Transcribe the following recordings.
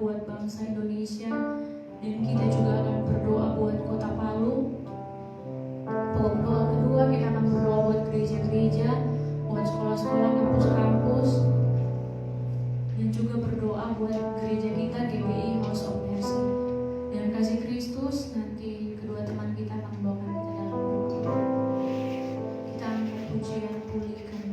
buat bangsa Indonesia, dan kita juga akan berdoa buat Kota Palu. Pokok doa kedua kita akan berdoa buat gereja-gereja, buat sekolah-sekolah, kampus-kampus, dan juga berdoa buat gereja kita GBI House of Mercy. Dan kasih Kristus, nanti kedua teman kita akan membawakan kita dalam doa. Kita angkat pujian pulihkan.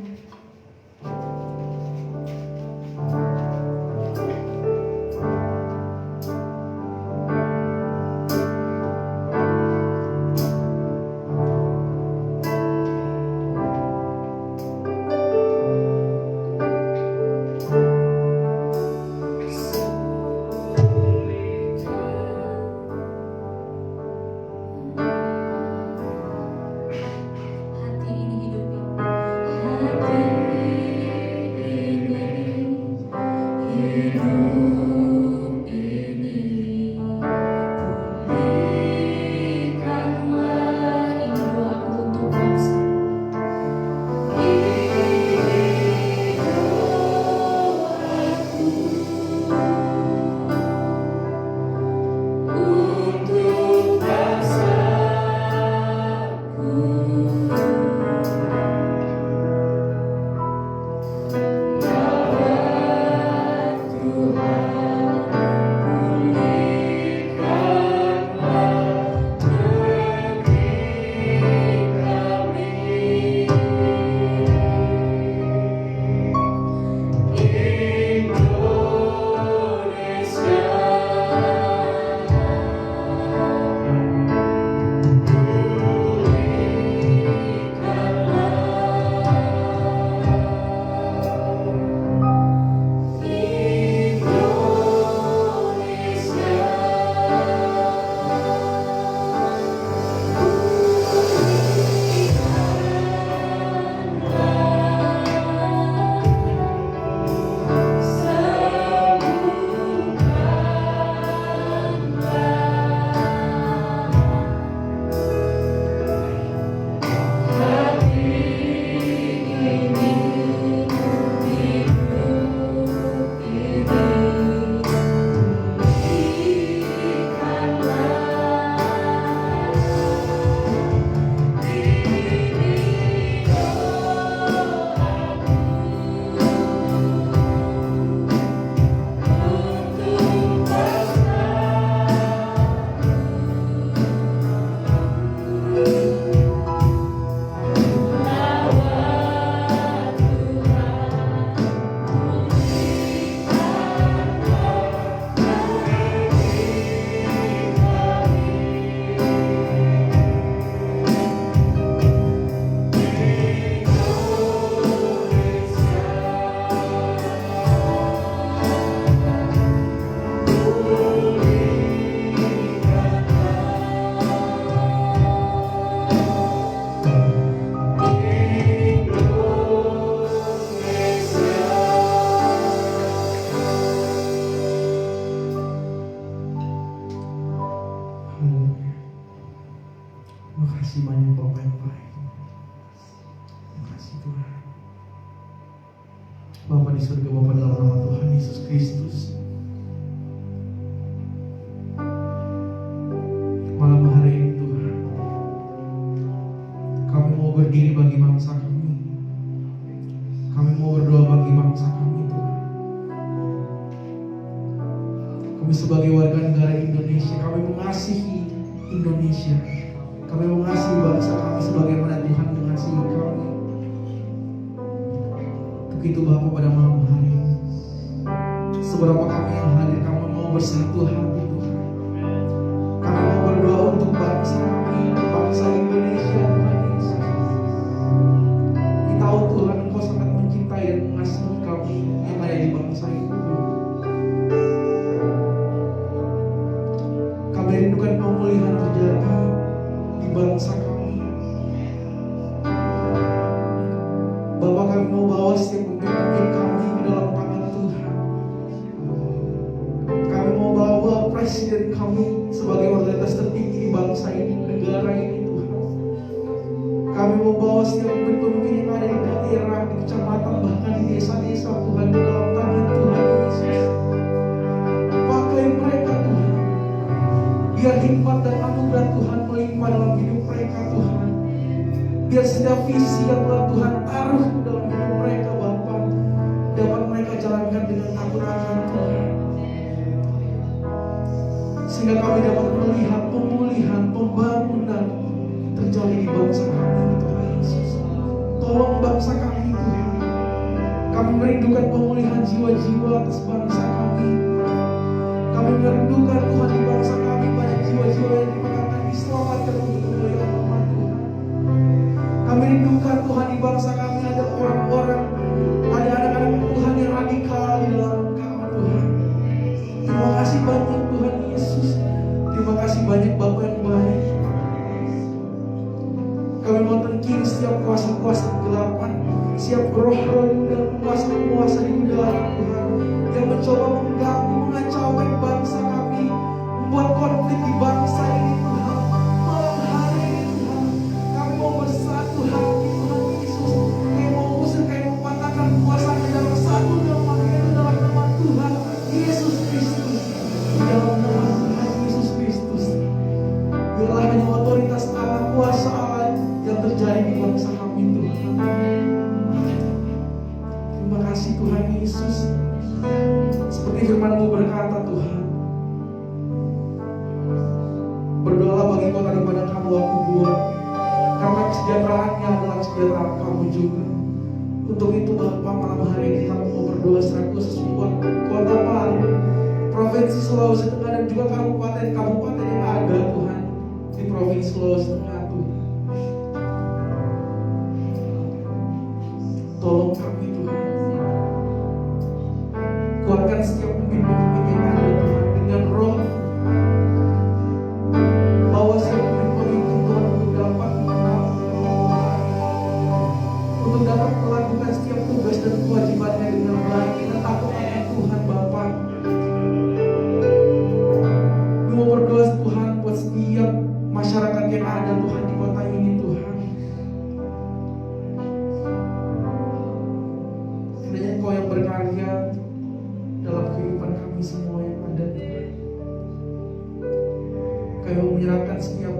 Makasih banyak Bapak yang baik. Makasih Tuhan. Bapa di surga, Bapa dalam nama Tuhan Yesus Kristus. Malam hari ini Tuhan, kami mau berdiri bagi bangsa kami. Kami mau berdoa bagi bangsa kami Tuhan. Kami sebagai warga negara Indonesia, kami mengasihi Indonesia. Kami mengasihi bangsa kami sebagaimana Tuhan mengasihi kami. Untuk itu Bapa pada malam hari ini, seberapa kami yang hadir, kami mau bersatu hati Tuhan. Kami mau berdoa untuk bangsa kami, bangsa Indonesia Tuhan Yesus. Kita tahu Tuhan Engkau sangat mencintai dan mengasihi kami yang ada di bangsa itu. Kami rindukan pemulihan terjadi di bangsa kami. Bapak, kami mau bawa setiap pemimpin kami ke dalam tangan Tuhan. Kami mau bawa presiden kami sebagai otoritas tertinggi di bangsa ini, negara ini Tuhan. Kami mau bawa setiap pemimpin yang ada di daerah, di kecamatan, bahkan di desa-desa Tuhan, ke dalam tangan Tuhan Yesus. Pak, setiap visi yang telah Tuhan taruh dalam hidup mereka Bapa, dapat mereka jalankan dengan takut akan Tuhan. Sehingga kami dapat melihat pemulihan, pembangunan terjadi di bangsa kami Tuhan Yesus. Tolong bangsa kami Tuhan. Kami merindukan pemulihan jiwa-jiwa atas bangsa kami. Kami merindukan Tuhan di bangsa kami banyak jiwa-jiwa yang akan diselamatkan untuk kemuliaan nama Tuhan. Kami rindukan Tuhan di bangsa kami ada orang-orang, ada anak-anak Tuhan yang radikal di dalam Engkau Tuhan. Terima kasih banyak Tuhan Yesus. Terima kasih banyak Bapa yang baik. Kami mau tengking setiap kuasa-kuasa kegelapan, setiap roh-roh dan kuasa-kuasa di udara Tuhan yang mencoba mengganggu, mengacaukan bangsa kami, membuat konflik di bangsa ini Tuhan. Malam hari ini Tuhan, kami mau bersatu hati Tuhan Yesus. Kami mau usir, kami mau patahkan kuasa di dalam satu nama, yaitu dalam nama Tuhan Yesus Kristus. Di dalam nama Tuhan Yesus Kristus, biarlah hanya otoritas Allah, kuasa Allah yang terjadi di bangsa kami Tuhan. Terima kasih Tuhan Yesus. Seperti firman-Mu berkata Tuhan, berdoa bagi kota di mana Kamu aku buat, karena kesejahteraannya adalah kesejahteraan Kamu juga. Untuk itu Bapa, malam hari ini kami mau berdoa secara khusus buat kota Palu, Provinsi Sulawesi Tengah, dan juga kabupaten-kabupaten yang ada Tuhan di Provinsi Sulawesi Tengah Tuhan. Tolong kami Tuhan, kuatkan setiap pemimpin-pemimpin yang ada Tuhan dengan roh, bawa setiap pemimpin Tuhan untuk dapat mengenal, untuk dapat melakukan setiap tugas dan kewajibannya dengan baik, dengan takut akan Tuhan Bapa. Kami mau berdoa Tuhan buat setiap masyarakat yang ada Tuhan di kota ini Tuhan. Kiranya Engkau yang berkarya dalam kehidupan kami semua yang ada Tuhan. Kami menyerahkan setiap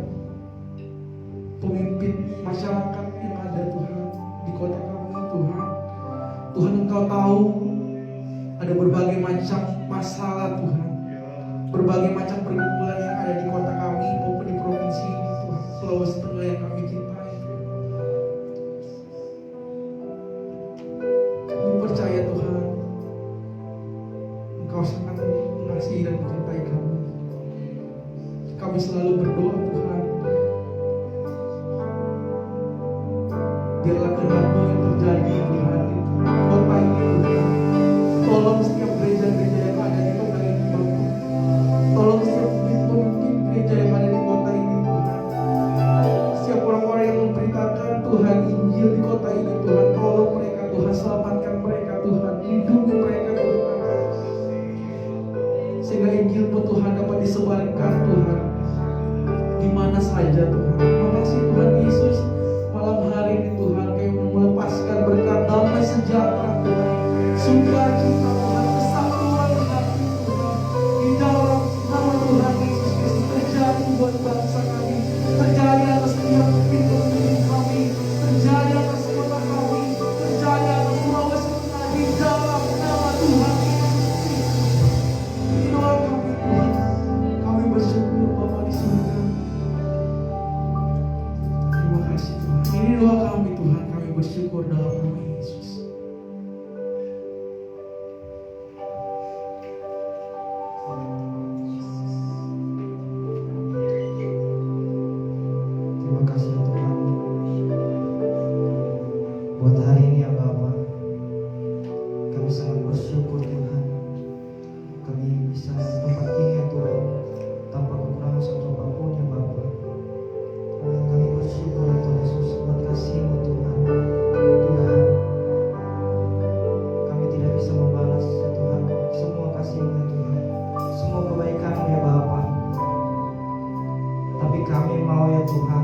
pemimpin masyarakat yang ada Tuhan di kota kami Tuhan. Tuhan Engkau tahu ada berbagai macam masalah Tuhan, berbagai macam pergumulan yang ada di kota kami maupun di provinsi ini Tuhan, Sulawesi Tengah yang kami cintai. Kami percaya Tuhan, Engkau sangat mengasihi dan mencintai kami. Kami selalu berdoa Tuhan, biarlah kehendak-Mu yang terjadi Tuhan di kota ini Tuhan. Tolong setiap gereja-gereja yang ada di kota ini Tuhan. Tolong setiap pemimpin gereja yang ada di kota ini Tuhan. Setiap orang-orang yang memberitakan Tuhan Injil di kota ini Tuhan. Tolong mereka Tuhan, selamatkan mereka Tuhan, lindungi mereka Tuhan, sehingga Injil-Mu Tuhan dapat disebarkan Tuhan di mana saja Tuhan. Terima kasih Tuhan Yesus. Malam hari ini Tuhan, kami melepaskan berkat damai sejahtera Tuhan, sukacita Tuhan, kesatuan hati Tuhan di dalam nama Tuhan Yesus Kristus terjadi buat bangsa kami, terjadi atas setiap pemimpin kami, terjadi atas kota kami, terjadi atas Sulawesi Tengah di dalam nama Tuhan Yesus Kristus. Ini doa kami Tuhan, kami bersyukur Bapa di surga. Terima kasih Tuhan. Ini doa kami Tuhan, kami bersyukur dalam nama Yesus. Terima kasih Tuhan buat hari ini ya Bapa. Kami sangat bersyukur Tuhan. Kami bisa dapat ingat Tuhan tanpa kekurangan satu apapun ya Bapa. Kami bersyukur ya Tuhan Yesus buat kasih-Mu Tuhan. Tuhan, kami tidak bisa membalas ya Tuhan semua kasih-Mu ya Tuhan, semua kebaikan-Mu ya Bapa. Tapi kami mau ya Tuhan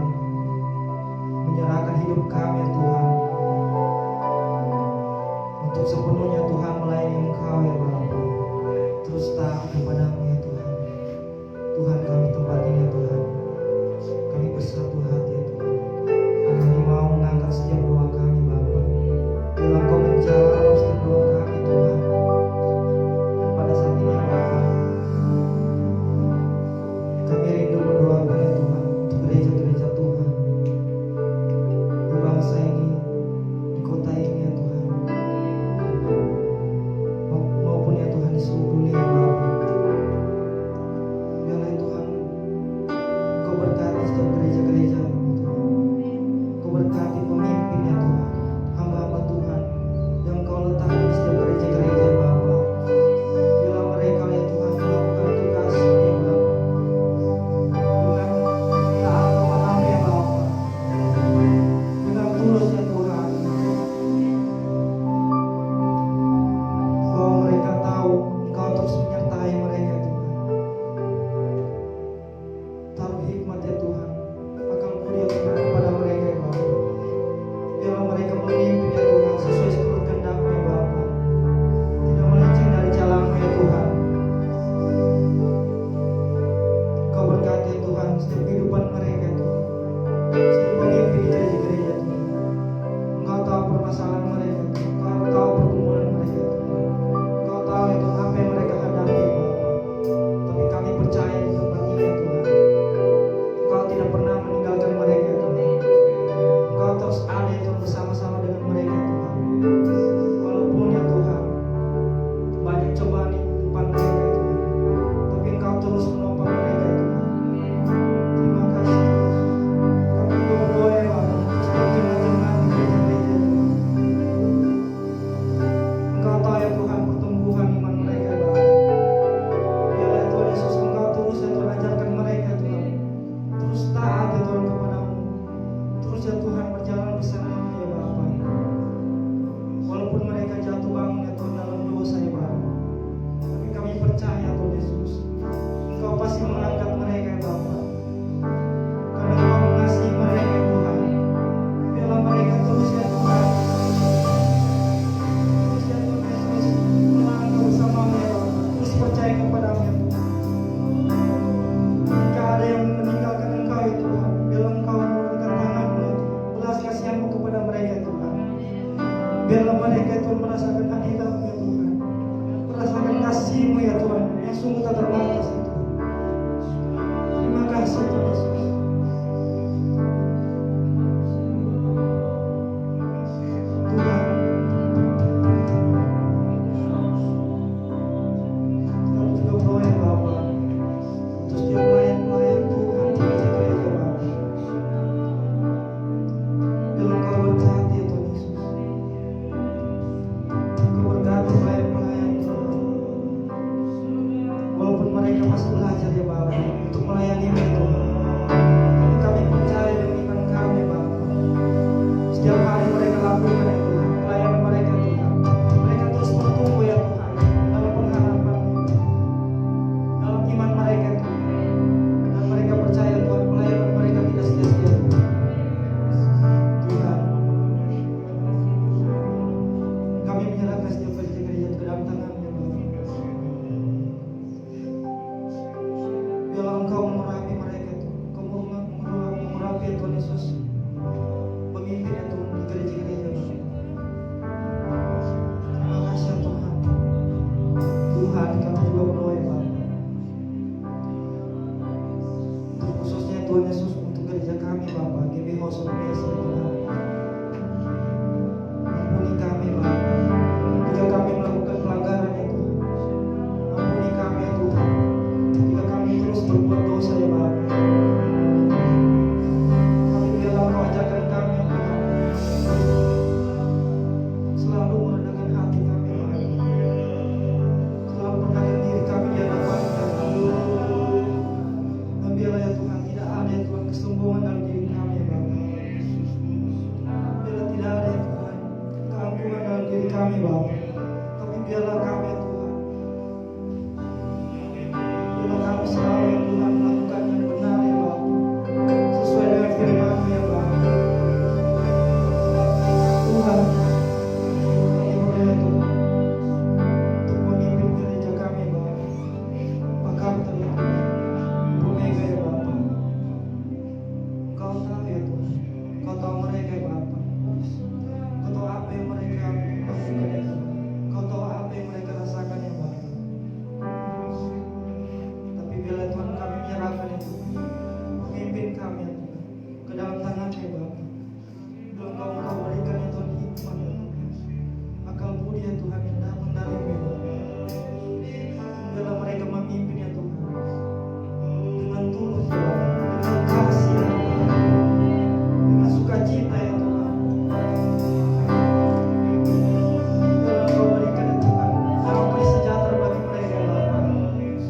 menyerahkan hidup kami ya Tuhan untuk sepenuhnya Tuhan melayani Engkau sungguh tak terbatas itu. Terima kasih Tuhan Yesus. Tuhan, kami juga berdoa Bapa untuk setiap pelayan-pelayan Tuhan di gereja Bapa. Biarlah Kau berkati ya Tuhan Yesus. Kau berkati pelayan-pelayan Tuhan. Walaupun mereka masih belajar ya Bapa untuk melayani Tuhan, tapi kami percaya dengan iman kami Bapa. Setiap hari mereka lakukan ya Tuhan, pelayanan mereka Tuhan. Mereka terus bertumbuh ya Tuhan dalam pengharapan, dalam iman mereka Tuhan. Dan mereka percaya Tuhan pelayanan mereka tidak sia-sia Tuhan. Kami menyerahkan setiap gereja-gereja ke dalam tangan-Mu Bapa. Biarlah Engkau mengurapi mereka Tuhan. Engkau mengurapi ya Tuhan Yesus. Pemimpin ya Tuhan di gereja-gereja Bapa. Terima kasih ya Tuhan. Tuhan, kami juga berdoa ya Bapa. Untuk khususnya Tuhan Yesus untuk gereja kami Bapa, GBI House of Praise ya Tuhan. Ampuni kami Bapa. Jika kami melakukan pelanggaran ya Tuhan, ampuni kami ya Tuhan. Jika kami terus berbuat dosa ya Bapa, kami biarlah Engkau ajarkan kami ya Tuhan, selalu merendahkan hati kami Bapa, selalu merendahkan diri kami di hadapan Engkau. Dan biarlah ya Tuhan tidak ada ya Tuhan kesombongan dalam diri kami ya Bapa. Biarlah tidak ada ya Tuhan keangkuhan dalam diri kami Bapa. Tapi biarlah kami ya Tuhan, biarlah kami selalu ya Tuhan melakukan yang benar ya Bapa, sesuai dengan firman-Mu ya Bapa. Tuhan, kami berdoa ya Tuhan untuk memimpin gereja kami Bapa. Pak Kantor ya Tuhan, Ibu Mega ya Bapa. Kau tahu ya Tuhan, Kau tahu mereka ya Bapa. Kau tahu apa yang mereka lakukan ya Tuhan. Kau tahu apa yang mereka rasakan ya Bapa. Tapi biarlah Tuhan kami menyerahkan ya Tuhan, pemimpin kami ya Tuhan ke dalam tangan-Mu ya Bapa. Biarlah Engkau berikan ya Tuhan hikmat ya Tuhan, akal budi ya Tuhan yang dalam mendalam ya Bapa. Biarlah mereka memimpin ya Tuhan dengan tulus ya Bapa, dengan kasih ya Tuhan, dengan sukacita ya Tuhan. Biarlah Engkau berikan ya Tuhan damai sejahtera bagi mereka ya Bapa.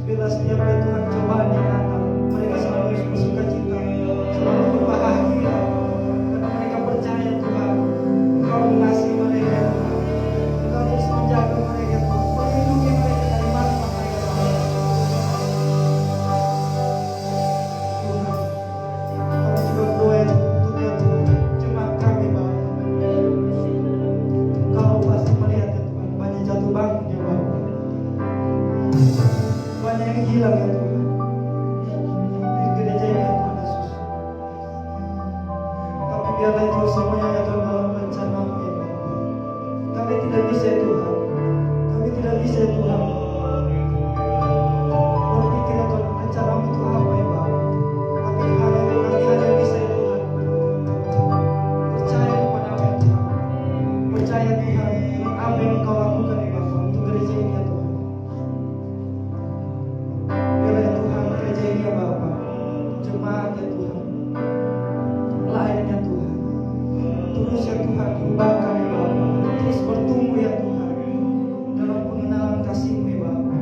Biarlah setiap ya Tuhan cobaan yang datang, mereka selalu bersukacita, selalu berbahagia, karena mereka percaya Tuhan Engkau mengasihi mereka ya Tuhan. Engkau terus menjaga mereka Tuhan, melindungi mereka dari mana mereka Tuhan. Tuhan, kami juga berdoa ya untuk ya Tuhan jemaat kami Bapa. Kau pasti melihat ya Tuhan banyak jatuh bangun ya Bapa, banyak yang hilang ya Tuhan di gereja ini ya Tuhan Yesus. Tapi biarlah itu semuanya ya Tuhan dalam rencana-Mu ya Bapa. Kami tidak bisa ya Tuhan, kami tidak bisa ya Tuhan berpikir ya Tuhan rencana-Mu itu apa ya Bapa. Tapi hanya kami hanya bisa ya Tuhan percaya kepada-Mu ya Tuhan, percaya Tuhan dengan apa yang Engkau lakukan ya Bapa untuk gereja ini ya Tuhan. Biarlah ya Tuhan gereja ini ya Bapa, jemaat ya Tuhan, pelayan ya Tuhan, terus ya Tuhan diubahkan ya Bapa, terus bertumbuh ya Tuhan dalam pengenalan kasih-Mu ya Bapa.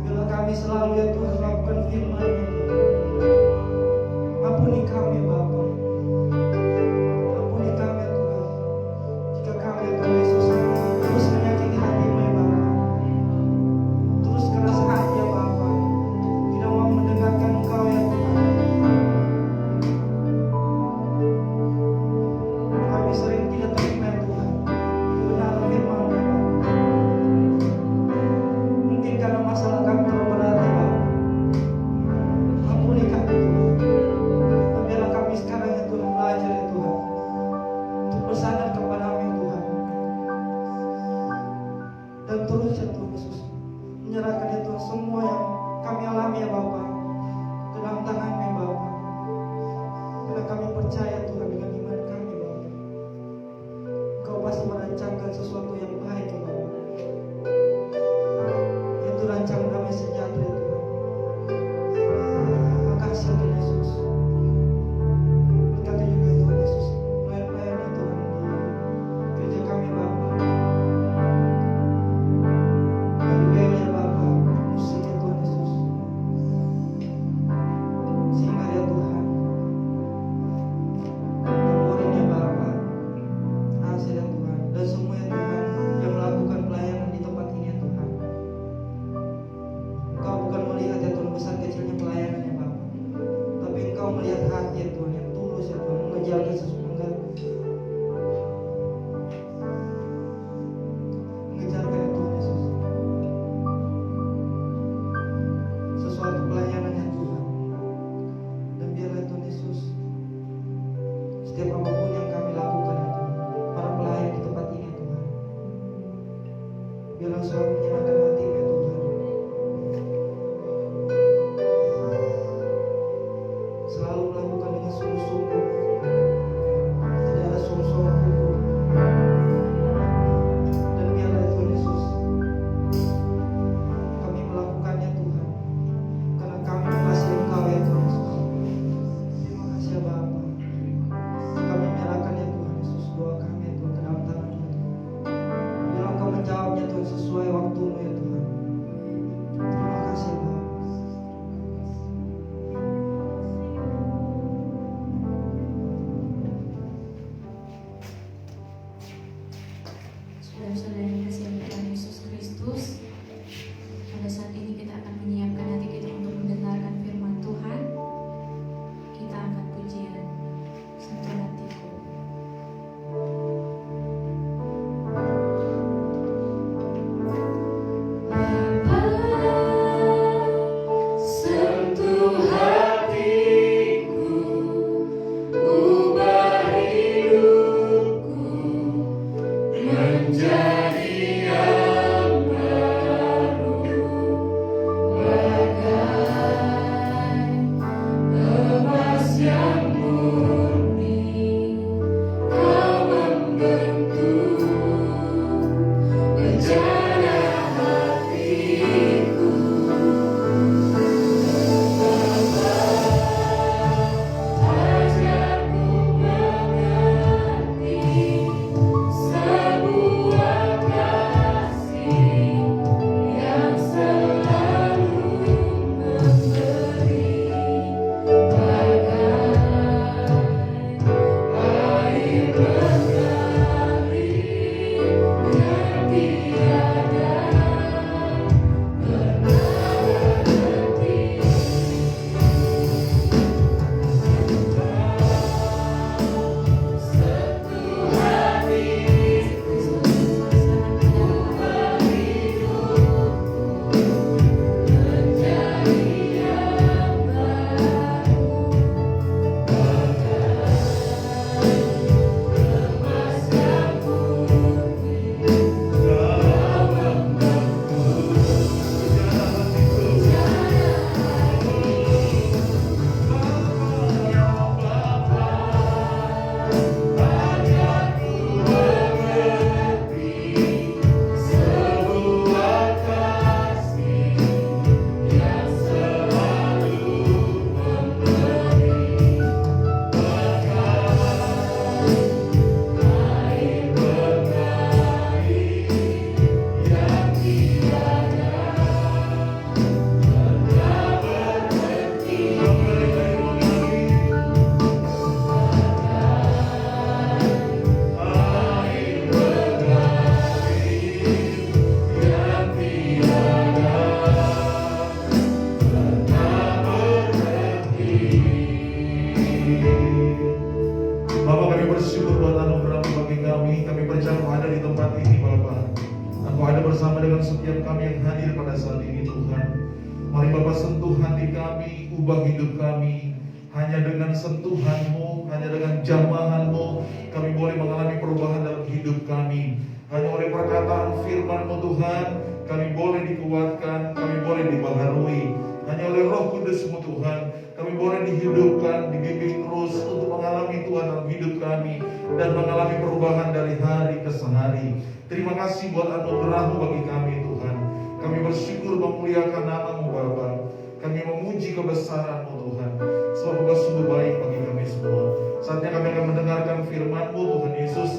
Biarlah kami selalu ya Tuhan melakukan firman-Mu. Ampuni kami ya Bapa, ampuni kami ya Tuhan jika kami ya Tuhan Yesus terus menyakiti hati-Mu ya Bapa, terus keras hati ya Bapa, tidak mau mendengarkan Engkau ya Tuhan. Kami sering tidak terima ya Tuhan kebenaran firman-Mu ya Bapa. Mungkin karena masalah kami terlalu berat ya Bapa. Ampuni kami Tuhan. Dan biarlah kami sekarang ya Tuhan belajar ya Tuhan untuk bersandar kepada-Mu ya Tuhan. Dan terus ya Tuhan Yesus menyerahkan ya Tuhan semua yang kami alami ya Bapa ke dalam tangan-Mu ya Bapa. Karena kami percaya Tuhan dengan iman kami Bapa, Engkau pasti merancangkan sesuatu yang baik ya Bapa, yaitu rancangan damai sejahtera ya Tuhan. Terima kasih Tuhan Yesus. Berkati juga Tuhan Yesus pelayan-pelayan ya Tuhan di gereja kami Bapa. Bel ya Bapa, musik ya Tuhan Yesus, sehingga ya Tuhan kemurin ya Bapa, hasil ya Tuhan, dan semua ya Tuhan yang melakukan pelayanan di tempat ini ya Tuhan. Engkau bukan melihat ya Tuhan besar kecilnya pelayanan ya Bapa, tapi Engkau melihat hati ya Tuhan yang tulus ya Tuhan, mengejarkan mengejarkan ya Tuhan Yesus sesuatu pelayanan ya Tuhan. Dan biarlah Tuhan Yesus setiap apapun yang kami lakukan ya Tuhan, para pelayan di tempat ini ya Tuhan, biarlah selalu menyenangkan hati ya Tuhan, selalu melakukan dengan sungguh-sungguh, tidak ada sungguh-sungguh hukum. Dan biarlah Tuhan Yesus kami melakukannya Tuhan karena kami mengasihi Engkau ya Tuhan Yesus. Terima kasih ya Bapa. Kami menyerahkan ya Tuhan Yesus doa kami ya Tuhan ke dalam tangan-Mu ya Tuhan. Biarlah Engkau menjawabnya Tuhan sesuai waktu-Mu ya Tuhan. Terima kasih ya Bapa. Saudara-saudara yang dikasihi Tuhan Yesus Kristus, pada saat ini kita akan menyiapkan hati kita untuk mendengarkan firman Tuhan. Kita akan pujian Sentuh Hatiku. Sentuh hatiku, ubah hidupku menjadi yang baru, bagai emas yang murni. Kau membentuk rencana hatiku. Ajarku mengerti sebuah kasih yang selalu memberi, bagai air mengalir yang tiada pernah berhenti. Sentuh hatiku, ubah hidupku menjadi yang baru, bagai emas yang murni. Kau membentuk rencana ajarku mengerti sebuah kasih yang selalu memberi, bagai air mengalir yang tiada pernah berhenti. Air mengalir yang tiada pernah berhenti. Bapak, kami bersyukur buat anugerah bagi kami. Kami percaya Engkau ada di tempat ini Bapak. Engkau ada bersama dengan setiap kami yang hadir pada saat ini Tuhan. Mari Bapak sentuh hati kami, ubah hidup kami. Hanya dengan sentuhan-Mu, hanya dengan jamahan-Mu, kami boleh mengalami perubahan dalam hidup kami. Hanya oleh perkataan firman-Mu Tuhan, kami boleh dikuatkan, kami boleh dibaharui hanya oleh Roh Kudus-Mu Tuhan. Kami boleh dihidupkan, dibimbing terus untuk mengalami Tuhan dalam hidup kami dan mengalami perubahan dari hari ke hari. Terima kasih buat anugerah-Mu bagi kami Tuhan. Kami bersyukur memuliakan nama-Mu Bapa. Kami memuji kebesaran-Mu Tuhan. Sebab Engkau sungguh baik bagi kami semua. Saatnya kami akan mendengarkan firman-Mu Tuhan Yesus.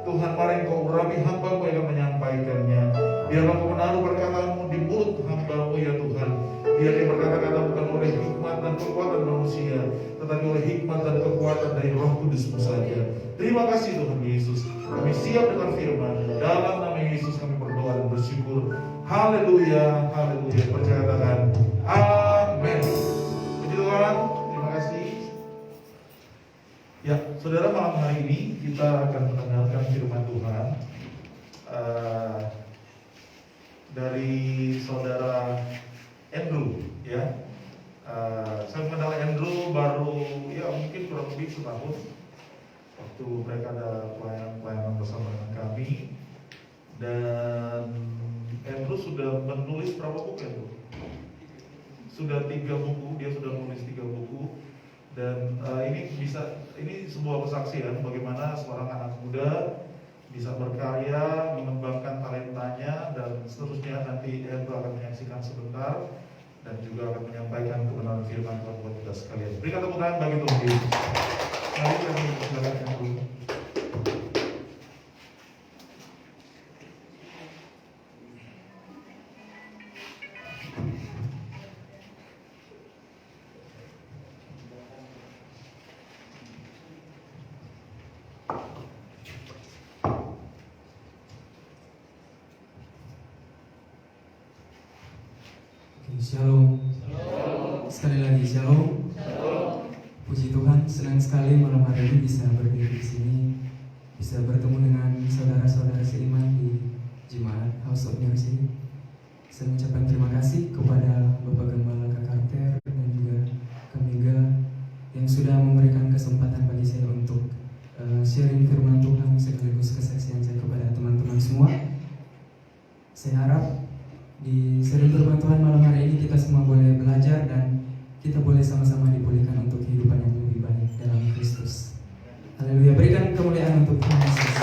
Tuhan, mari Engkau urapi hamba-Mu yang akan menyampaikannya. Biarlah Engkau menaruh perkataan-Mu di mulut hamba-Mu ya Tuhan. Biar dia berkata-kata bukan oleh hikmat dan kekuatan manusia, tetapi oleh hikmat dan kekuatan dari Roh Kudus-Mu saja. Terima kasih Tuhan Yesus. Kami siap dengan firman. Dalam nama Yesus kami berdoa dan bersyukur. Haleluya, haleluya. Percayakan. Amin. Puji Tuhan. Terima kasih. Ya, saudara, malam hari ini kita akan mendengarkan firman Tuhan dari saudara Andrew, ya. Saya mengenal Andrew baru ya mungkin kurang lebih setahun waktu mereka ada pelayanan bersama dengan kami, dan Andrew sudah menulis berapa buku Andrew? Sudah 3 buku, dia sudah menulis 3 buku, dan ini sebuah kesaksian bagaimana seorang anak muda bisa berkarya, mengembangkan talentanya, dan seterusnya. Nanti Andrew akan menyaksikan sebentar dan juga akan menyampaikan kebenaran firman Tuhan buat kita sekalian. Berikan tepuk tangan bagi Tuhan Yesus. Mari kami silakan dulu. Shalom. Sekali lagi shalom. Puji Tuhan, senang sekali malam hari ini bisa berdiri di sini, bisa bertemu dengan saudara-saudara seiman di Jemaat House of Mercy. Saya mengucapkan terima kasih kepada Bapak Gembala Kak Carter dan juga Kak Mega yang sudah memberikan kesempatan bagi saya untuk sharing firman Tuhan sekaligus kesaksian saya kepada teman-teman semua. Saya harap di sharing firman Tuhan malam hari ini kita semua boleh belajar dan kita boleh sama-sama dipulihkan untuk kehidupan yang lebih baik dalam Kristus. Haleluya, berikan kemuliaan untuk Tuhan Yesus.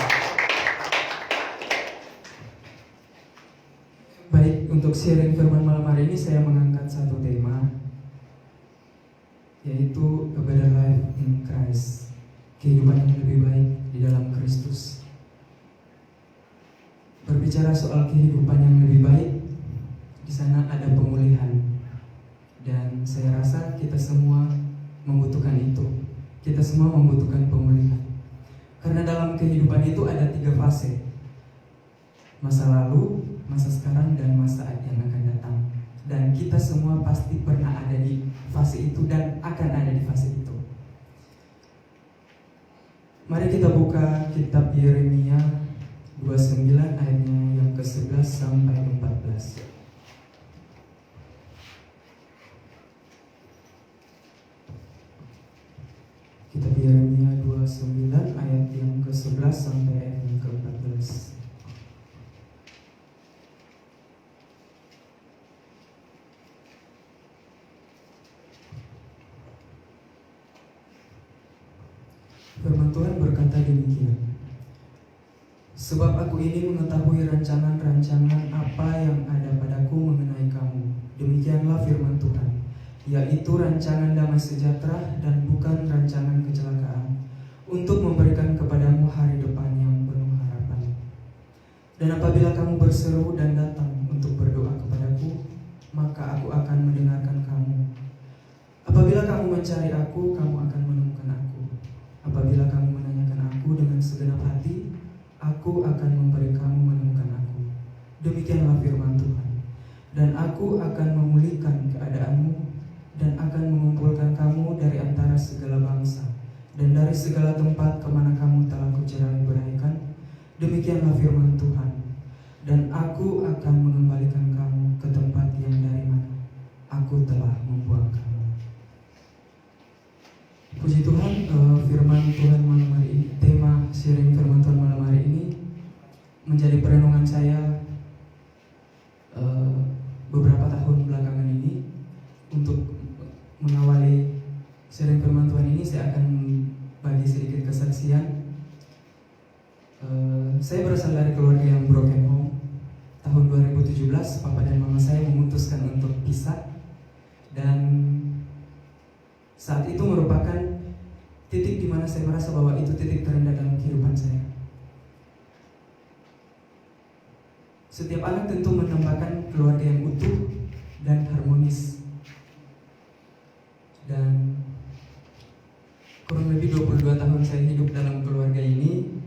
Baik, untuk sharing firman malam hari ini saya mengangkat satu tema, yaitu A Better Life in Christ, kehidupan yang lebih baik di dalam Kristus. Berbicara soal kehidupan yang lebih baik, di sana ada pemulihan, dan saya rasa kita semua membutuhkan itu. Kita semua membutuhkan pemulihan, karena dalam kehidupan itu ada 3 fase: masa lalu, masa sekarang, dan masa yang akan datang. Dan kita semua pasti pernah ada di fase itu dan akan ada di fase itu. Mari kita buka kitab Yeremia 29 ayatnya yang ke-11 sampai 14. Kitab Yeremia 29 ayat yang ke-11 sampai ayat yang ke-14. Firman Tuhan berkata demikian: Sebab aku ini mengetahui rancangan-rancangan apa yang ada padaku mengenai kamu. Demikianlah firman Tuhan, yaitu rancangan damai sejahtera dan bukan rancangan kecelakaan, untuk memberikan kepadamu hari depan yang penuh harapan. Dan apabila kamu berseru dan datang untuk berdoa kepadaku, maka aku akan mendengarkan kamu. Apabila kamu mencari aku, kamu akan menemukan aku. Apabila kamu menanyakan aku dengan segenap hati, aku akan memberi kamu menemukan aku. Demikianlah firman Tuhan. Dan aku akan memulihkan keadaanmu dan akan mengumpulkan kamu dari antara segala bangsa dan dari segala tempat kemana kamu telah kucerai beraikan. Demikianlah firman Tuhan. Dan aku akan mengembalikan kamu ke tempat yang dari mana aku telah membuang kamu. Puji Tuhan, firman Tuhan malam hari ini, tema sharing firman Tuhan malam hari ini menjadi perenungan saya papa dan mama saya memutuskan untuk pisah. Dan saat itu merupakan titik di mana saya merasa bahwa itu titik terendah dalam kehidupan saya. Setiap anak tentu mendambakan keluarga yang utuh dan harmonis. Dan kurang lebih 22 tahun saya hidup dalam keluarga ini,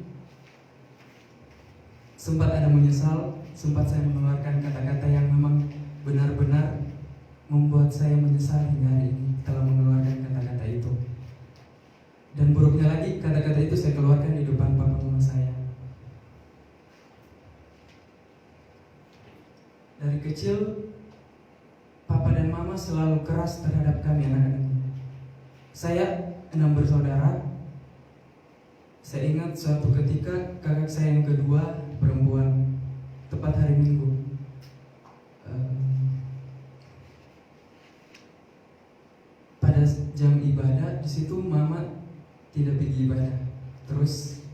sempat ada menyesal, sempat saya mengeluarkan kata-kata yang memang benar-benar membuat saya menyesal hingga hari ini telah mengeluarkan kata-kata itu. Dan buruknya lagi, kata-kata itu saya keluarkan di depan papa mama saya. Dari kecil, papa dan mama selalu keras terhadap kami anak-anaknya. Saya 6 bersaudara. Saya ingat suatu ketika kakak saya yang kedua perempuan, tepat hari Minggu, pada jam ibadah, di situ mama tidak pergi ibadah, terus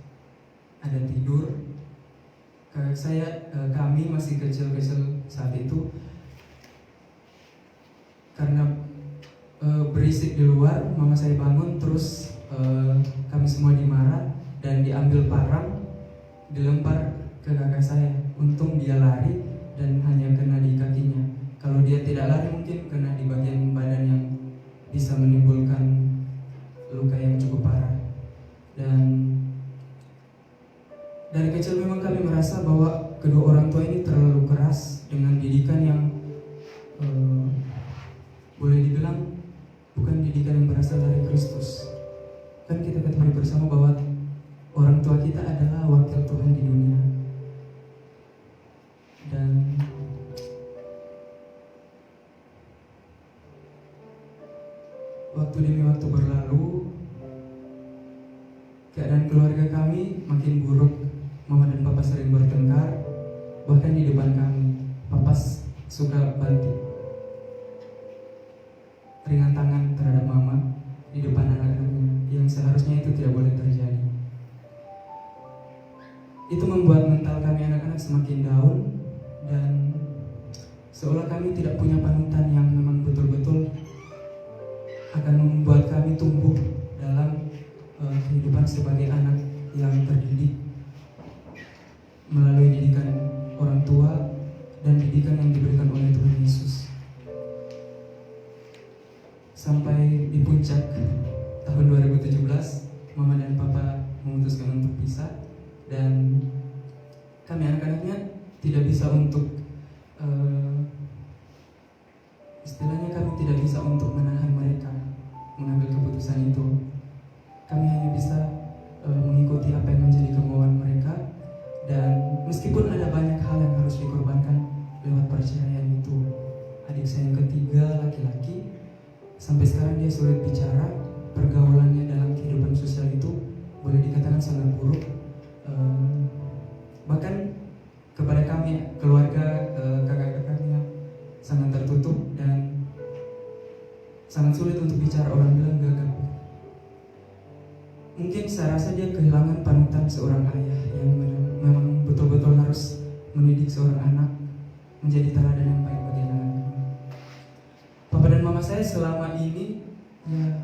ada tidur. Kakak saya, kami masih kecil-kecil saat itu, karena berisik di luar, mama saya bangun, terus kami semua dimarah dan diambil parang, dilempar ke kakak saya. Untung dia lari dan hanya kena di kakinya. Kalau dia tidak lari mungkin kena di bagian badan yang bisa menimbulkan luka yang cukup parah. Dan dari kecil memang kami merasa bahwa kedua orang tua ini terlalu keras dengan didikan yang boleh dibilang bukan didikan yang berasal dari Kristus. Kan kita ketahui bersama bahwa orang tua kita adalah wakil Tuhan di dunia. Dan waktu demi waktu berlalu, keadaan keluarga kami makin buruk. Mama dan papa sering bertengkar, bahkan di depan kami. Papa suka banting ringan tangan terhadap mama di depan anak-anaknya, yang seharusnya itu tidak boleh terjadi. Itu membuat mental kami anak-anak semakin down, dan seolah kami tidak punya panutan yang memang betul-betul akan membuat kami tumbuh dalam kehidupan sebagai anak yang terdidik melalui didikan orang tua dan didikan yang diberikan oleh Tuhan Yesus. Sampai di puncak tahun 2017, mama dan papa memutuskan untuk pisah, dan kami anak-anaknya tidak bisa untuk istilahnya kami tidak bisa untuk menahan mereka mengambil keputusan itu. Kami hanya bisa mengikuti apa yang menjadi kemauan mereka, dan meskipun ada banyak hal yang harus dikorbankan lewat perceraian itu. Adik saya yang ketiga laki-laki, sampai sekarang dia sulit bicara. Pergaulannya dalam kehidupan sosial itu boleh dikatakan sangat buruk. Bahkan kepada kami, keluarga, kakak-kakaknya sangat tertutup dan sangat sulit untuk bicara. Orang bilang gagap. Mungkin saya rasa dia kehilangan panutan seorang ayah yang memang betul-betul harus mendidik seorang anak menjadi teladan yang baik bagi anak-anaknya. Papa dan mama saya selama ini ya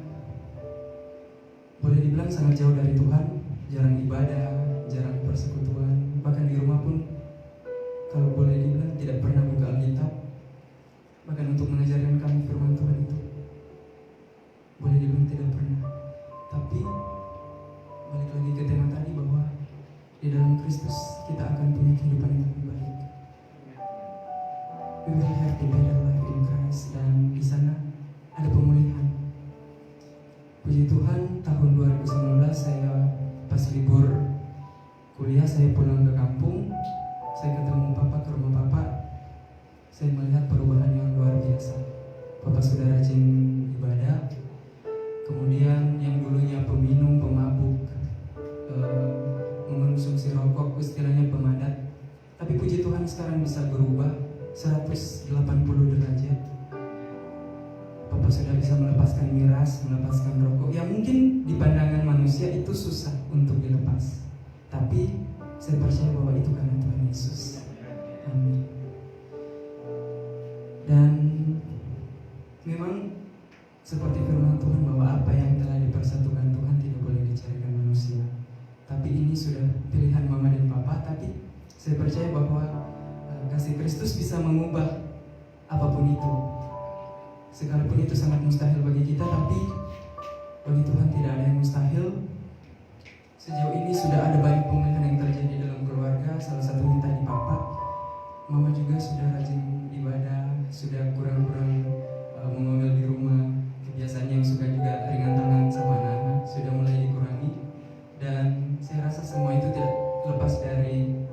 boleh dibilang sangat jauh dari Tuhan, jarang ibadah, jarang persekutuan, bahkan di rumah pun kalau boleh dibilang tidak pernah buka Alkitab. Bahkan untuk mengajarkan kami firman Tuhan itu boleh dibilang tidak pernah. Tapi balik lagi ke tema tadi bahwa di dalam Kristus kita akan punya kehidupan yang lebih baik. We will have a better life in Christ, dan di sana ada pemulihan. Puji Tuhan, tahun 2019 saya pas libur kuliah, saya pulang ke kampung. Saya ketemu papa ke rumah papa. Saya melihat perubahan yang luar biasa. Papa sudah rajin ibadah. Kemudian yang dulunya peminum, pemabuk, mengonsumsi rokok, istilahnya pemadat, tapi puji Tuhan sekarang bisa berubah 180 derajat. Papa sudah bisa melepaskan miras, melepaskan rokok. Ya mungkin di pandangan manusia itu susah untuk dilepas, tapi saya percaya bahwa itu karena Tuhan Yesus. Amin. Dan memang seperti firman Tuhan bahwa apa yang telah dipersatukan Tuhan tidak boleh dicarikan manusia. Tapi ini sudah pilihan mama dan papa. Tapi saya percaya bahwa kasih Kristus bisa mengubah apapun itu. Sekalipun itu sangat mustahil bagi kita, tapi bagi Tuhan tidak ada yang mustahil. Sejauh ini sudah ada banyak pemulihan yang terjadi dalam keluarga. Salah satunya tadi papa. Mama juga sudah rajin ibadah, sudah kurang-kurang mengomel di rumah. Kebiasaan yang suka juga ringan tangan sama anak-anak sudah mulai dikurangi. Dan saya rasa semua itu tidak lepas dari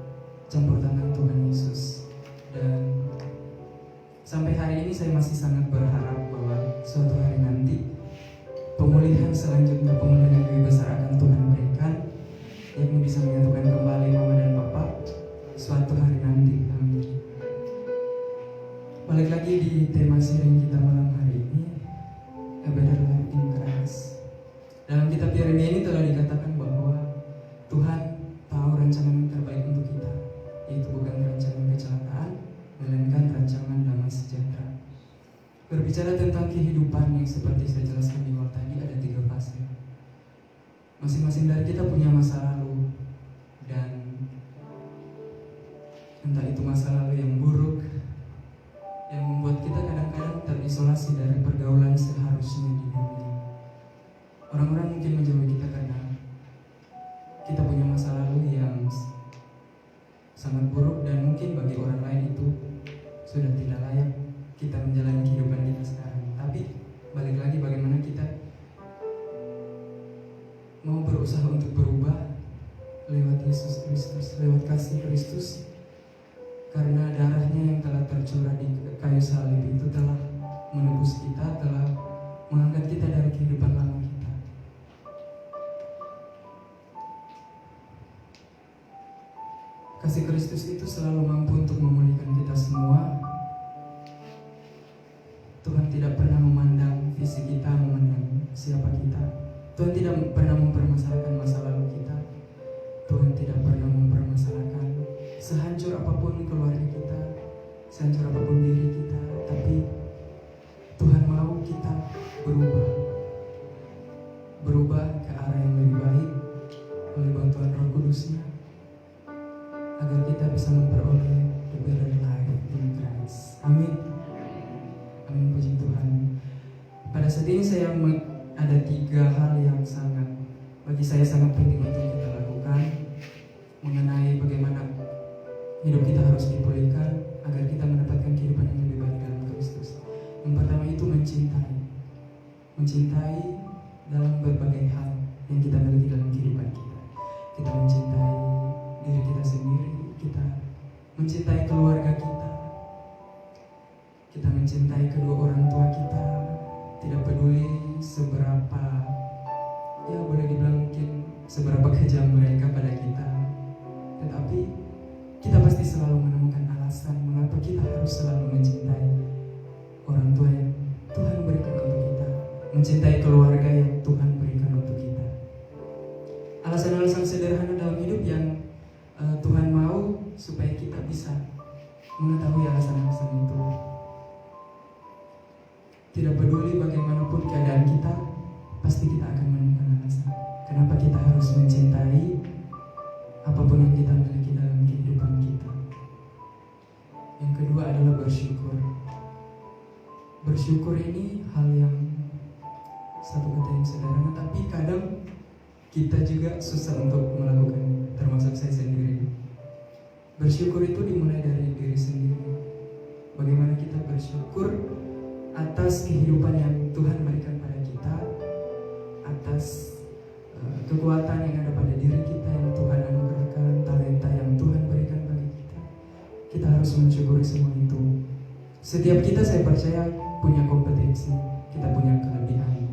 campur tangan Tuhan Yesus. Dan sampai hari ini saya masih sangat berharap bahwa suatu hari nanti pemulihan selanjutnya, pemulihan yang lebih besar akan Tuhan berikan, yakni bisa menyatukan kembali mama dan papa suatu hari nanti. Amin. Balik lagi di tema sharing kita malam hari ini, A Better Life in Christ. Dalam kitab Yeremia ini telah dikatakan bahwa Tuhan tahu rancangan yang terbaik untuk kita, yaitu bukan rancangan kecelakaan, melainkan rancangan damai sejahtera. Berbicara tentang kehidupan yang seperti saya jelaskan di awal tadi, ada 3 fase. Masing-masing dari kita punya masa lalu, dan entah itu masa lalu yang buruk, yang membuat kita kadang-kadang terisolasi dari pergaulan seharusnya di dunia. Orang-orang mungkin menjauhi kita karena kita punya masa lalu yang sangat buruk, dan mungkin bagi orang lain itu sudah tidak layak kita menjalani kehidupan kita sekarang. Tapi balik lagi, bagaimana kita mau berusaha untuk berubah lewat Yesus Kristus, lewat kasih Kristus. Karena darahnya yang telah tercurah di kayu salib itu telah menebus kita, telah mengangkat kita dari kehidupan lama kita. Kasih Kristus itu selalu mampu untuk memulihkan kita semua. Tuhan tidak pernah memandang visi kita, memandang siapa kita. Tuhan tidak pernah mempermasalahkan masa lalu kita. Tuhan tidak pernah mempermasalahkan sehancur apapun keluarga kita, sehancur apapun diri kita. Tapi Tuhan mau kita berubah ke arah yang lebih baik oleh bantuan Roh Kudus-Nya, agar kita bisa memperoleh the better life in Christ. Amin. Amin, puji Tuhan. Pada saat ini saya ada 3 hal yang bagi saya sangat penting untuk kita lakukan mengenai bagaimana hidup kita harus dipulihkan agar kita mendapatkan kehidupan yang lebih baik dalam Kristus. Yang pertama itu mencintai dalam berbagai hal yang kita miliki dalam kehidupan kita. Kita mencintai diri kita sendiri, kita mencintai keluarga kita, kita mencintai kedua orang tua kita. Tidak peduli seberapa, ya boleh dibilang mungkin seberapa kejam mereka pada kita, tetapi kita pasti selalu menemukan alasan mengapa kita harus selalu mencintai orang tua yang Tuhan berikan untuk kita, mencintai keluarga yang Tuhan berikan untuk kita. Alasan-alasan sederhana dalam hidup yang Tuhan mau supaya kita bisa mengetahui alasan-alasan itu. Tidak peduli bagaimanapun keadaan kita, pasti kita akan menemukan alasan kenapa kita harus mencintai apapun yang kita miliki dalam kehidupan kita. Yang kedua adalah bersyukur. Bersyukur ini hal yang satu kata yang sederhana, tapi kadang kita juga susah untuk melakukannya, termasuk saya sendiri. Bersyukur itu dimulai dari diri sendiri. Bagaimana kita bersyukur atas kehidupan yang Tuhan berikan pada kita, atas kekuatan yang ada pada diri kita yang Tuhan anugerahkan, talenta yang Tuhan berikan bagi kita. Kita harus mensyukuri semua itu. Setiap kita, saya percaya, punya kompetensi, kita punya kelebihan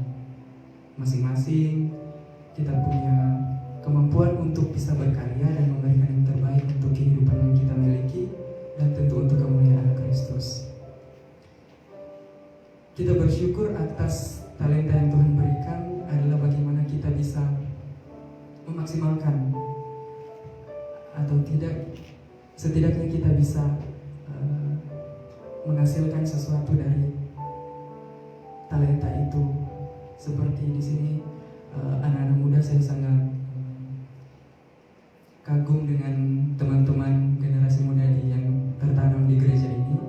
masing-masing, kita punya kemampuan untuk bisa berkarya dan memberikan yang terbaik untuk kehidupan yang kita miliki dan tentu untuk kemuliaan Kristus. Kita bersyukur atas talenta yang Tuhan berikan adalah bagaimana kita bisa memaksimalkan, atau tidak, setidaknya kita bisa menghasilkan sesuatu dari talenta itu. Seperti di sini anak-anak muda, saya sangat kagum dengan teman-teman generasi muda yang tertanam di gereja ini.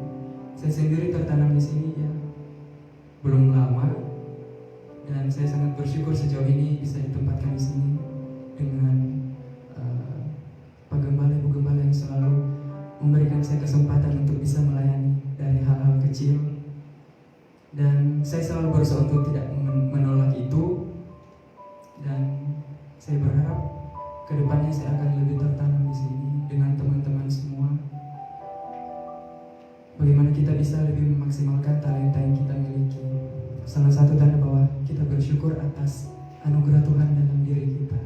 Saya sendiri tertanam di sini ya belum lama, dan saya sangat bersyukur sejauh ini bisa ditempatkan di sini dengan Pak Gembala, Ibu Gembala yang selalu memberikan saya kesempatan untuk bisa melayani dari hal-hal kecil, dan saya selalu berusaha untuk tidak menolak itu, dan saya berharap kedepannya saya akan lebih tertanam di sini dengan teman-teman semua. Bagaimana kita bisa lebih memaksimalkan talenta yang kita miliki. Salah satu tanda bahwa kita bersyukur atas anugerah Tuhan dalam diri kita.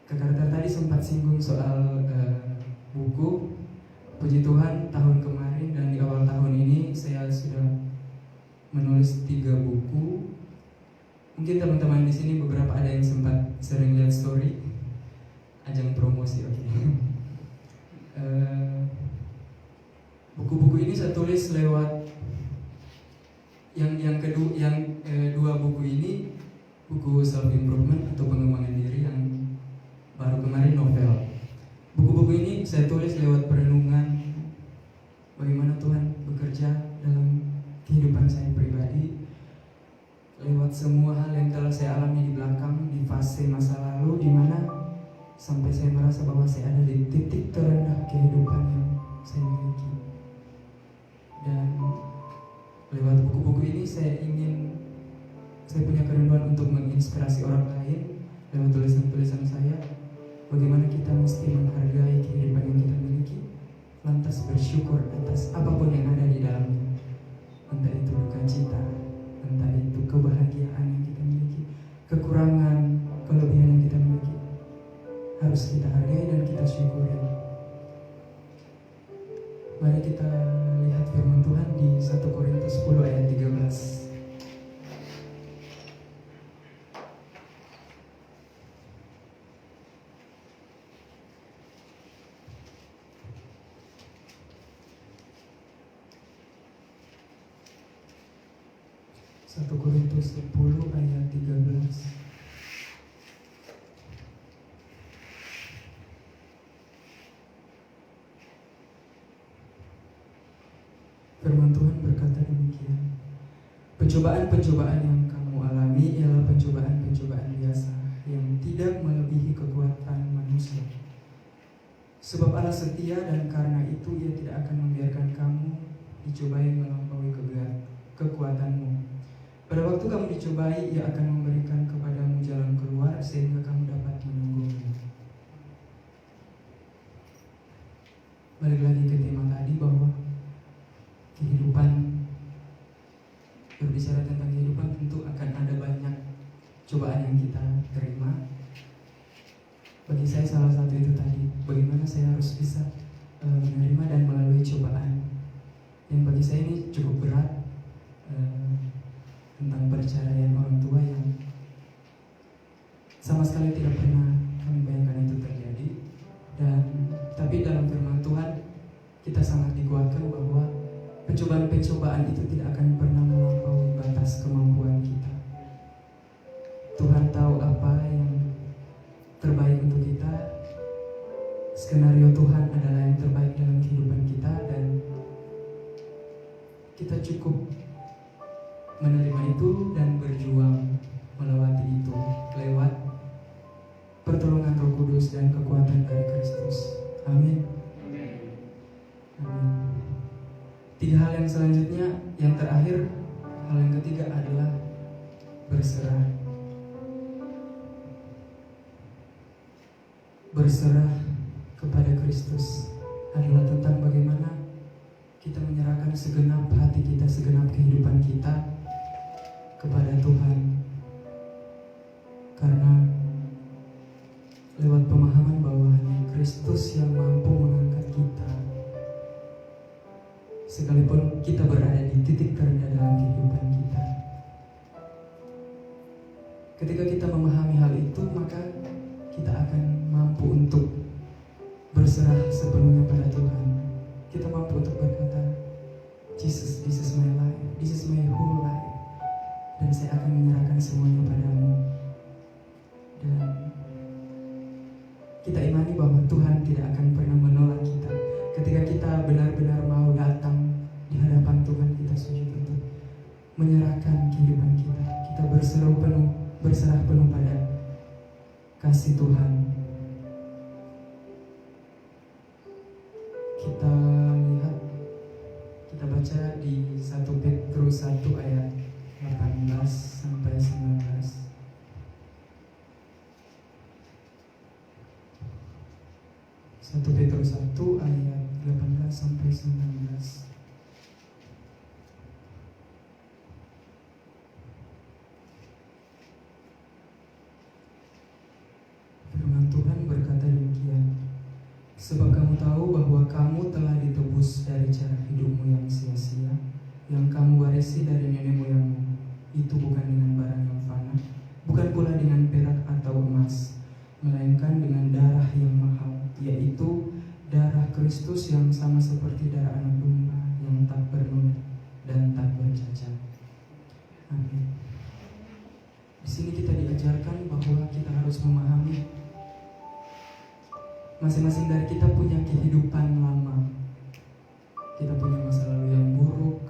Kak Carter tadi sempat singgung soal buku. Puji Tuhan, tahun kemarin dan di awal tahun ini saya sudah menulis 3 buku. Mungkin teman-teman di sini beberapa ada yang sempat sering lihat story, ajang promosi, oke. Buku-buku ini saya tulis lewat dua buku ini, buku self improvement atau pengembangan diri yang baru kemarin novel. Buku-buku ini saya tulis lewat perenungan bagaimana Tuhan bekerja dalam kehidupan saya pribadi, lewat semua hal yang telah saya alami di belakang, di fase masa lalu, di mana sampai saya merasa bahwa saya ada di titik terendah kehidupan yang saya miliki. Dan lewat buku-buku ini saya punya kerinduan untuk menginspirasi orang lain lewat tulisan-tulisan saya, bagaimana kita mesti menghargai kehidupan yang kita miliki, lantas bersyukur atas apapun yang ada di dalamnya, entah itu duka cita, entah itu kebahagiaan yang kita miliki, kekurangan, kelebihan yang kita miliki, harus kita hargai dan kita syukuri. Mari kita lihat firman Tuhan di 1 Korintus 10 ayat 13. Korintus 10 ayat 13. Firman Tuhan berkata demikian. Pencobaan-pencobaan yang kamu alami ialah pencobaan-pencobaan biasa yang tidak melebihi kekuatan manusia. Sebab Allah setia dan karena itu Ia tidak akan membiarkan kamu dicobai melampaui kekuatanmu. Pada waktu kamu dicobai, Ia akan memberikan kepadamu jalan keluar sehingga kamu dapat menanggungnya. Balik lagi ke tema tadi bahwa kehidupan, berbicara tentang kehidupan tentu akan ada banyak cobaan yang kita terima. Bagi saya salah satu itu tadi, bagaimana saya harus bisa menerima dan melalui cobaan yang bagi saya ini cukup berat, tentang perceraian orang tua yang sama sekali tidak pernah kami bayangkan itu terjadi. Dan tapi dalam firman Tuhan kita sangat dikuatkan bahwa pencobaan-pencobaan itu tidak akan pernah melampaui batas kemampuan kita. Tuhan tahu apa yang terbaik untuk kita. Skenario Tuhan adalah yang terbaik dalam kehidupan kita, dan kita cukup menerima itu dan berjuang melewati itu lewat pertolongan Roh Kudus dan kekuatan dari Kristus. Amin. Amin. 3 hal yang selanjutnya, yang terakhir, hal yang ketiga adalah berserah. Berserah kepada Kristus adalah tentang bagaimana kita menyerahkan segenap hati kita, segenap kehidupan kita kepada Tuhan. Karena lewat pemahaman bahwa hanya Kristus yang mampu mengangkat kita, sekalipun kita berada di titik terendah dalam kehidupan kita. Ketika kita memahami hal itu, maka kita akan mampu untuk berserah sepenuhnya pada Tuhan. Kita mampu untuk berkata, Jesus, this is my life, this is my whole life, dan saya akan menyerahkan semuanya padamu. Dan kita imani bahwa Tuhan tidak akan pernah menolak kita ketika kita benar-benar mau datang di hadapan Tuhan. Kita sujud untuk menyerahkan kehidupan kita. Kita berserah penuh pada kasih Tuhan. Kita lihat, kita baca di 1 Petrus 1 ayat 18 sampai 19. 1 Petrus 1 ayat 18 sampai 19. Firman Tuhan berkata demikian, sebab kamu tahu bahwa kamu telah ditebus dari cara hidupmu yang sia-sia, yang kamu warisi dari nenek moyangmu. Itu bukan dengan barang yang fana, bukan pula dengan perak atau emas, melainkan dengan darah yang mahal, yaitu darah Kristus yang sama seperti darah anak domba yang tak bernoda dan tak bercacat. Amin. Di sini kita diajarkan bahwa kita harus memahami masing-masing dari kita punya kehidupan lama. Kita punya masa lalu yang buruk.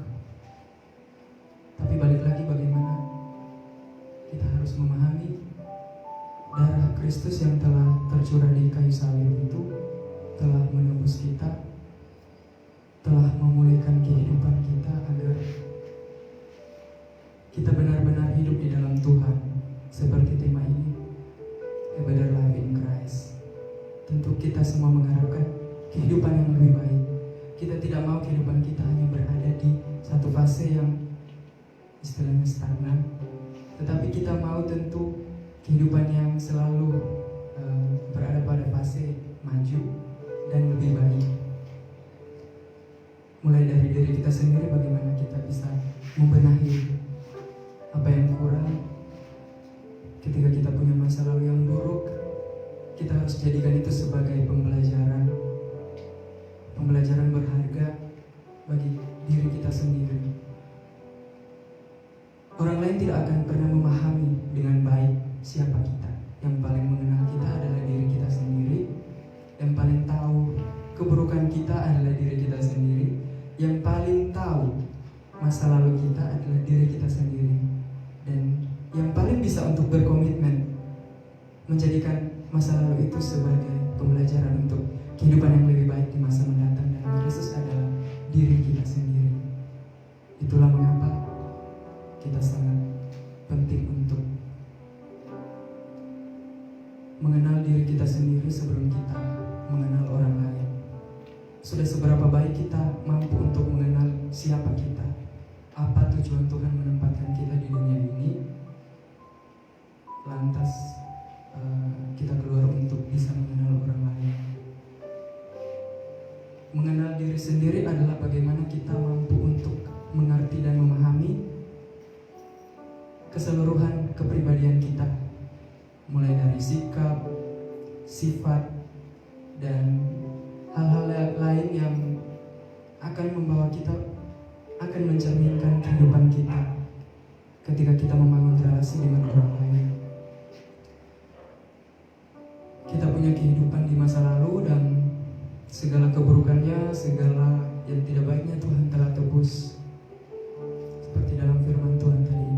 Tapi balik lagi, bagaimana kita harus memahami darah Kristus yang telah tercurah di kayu salib itu telah menebus kita, telah memulihkan kehidupan kita agar kita benar-benar hidup di dalam Tuhan. Seperti tema ini, A Better Life in Christ. Tentu kita semua mengharapkan kehidupan yang lebih baik. Kita tidak mau kehidupan kita hanya berada di satu fase yang istilahnya stagnan, tetapi kita mau tentu kehidupan yang selalu berada pada fase maju dan lebih baik. Mulai dari diri kita sendiri, bagaimana kita bisa membenahi apa yang kurang. Ketika kita punya masa lalu yang buruk, kita harus jadikan itu sebagai pembelajaran berharga bagi diri kita sendiri. Orang lain tidak akan pernah memahami dengan baik siapa kita. Yang paling mengenal kita adalah diri kita sendiri. Yang paling tahu keburukan kita adalah diri kita sendiri. Yang paling tahu masa lalu kita adalah diri kita sendiri. Dan yang paling bisa untuk berkomitmen menjadikan masa lalu itu sebagai pembelajaran untuk kehidupan yang lebih baik di masa mendatang dan Yesus adalah diri kita sendiri. Itulah mengapa kita sangat penting untuk mengenal diri kita sendiri sebelum kita mengenal orang lain. Sudah seberapa baik kita mampu untuk mengenal siapa kita, apa tujuan Tuhan menempatkan kita di dunia ini, lantas kita keluar untuk bisa mengenal orang lain. Mengenal diri sendiri adalah bagaimana kita mampu untuk mengerti dan memahami keseluruhan kepribadian kita, mulai dari sikap, sifat, dan hal-hal lain yang akan membawa kita, akan mencerminkan kehidupan kita ketika kita membangun relasi dengan orang lain. Kita punya kehidupan di masa lalu dan segala keburukannya, segala yang tidak baiknya Tuhan telah tebus. Seperti dalam firman Tuhan tadi,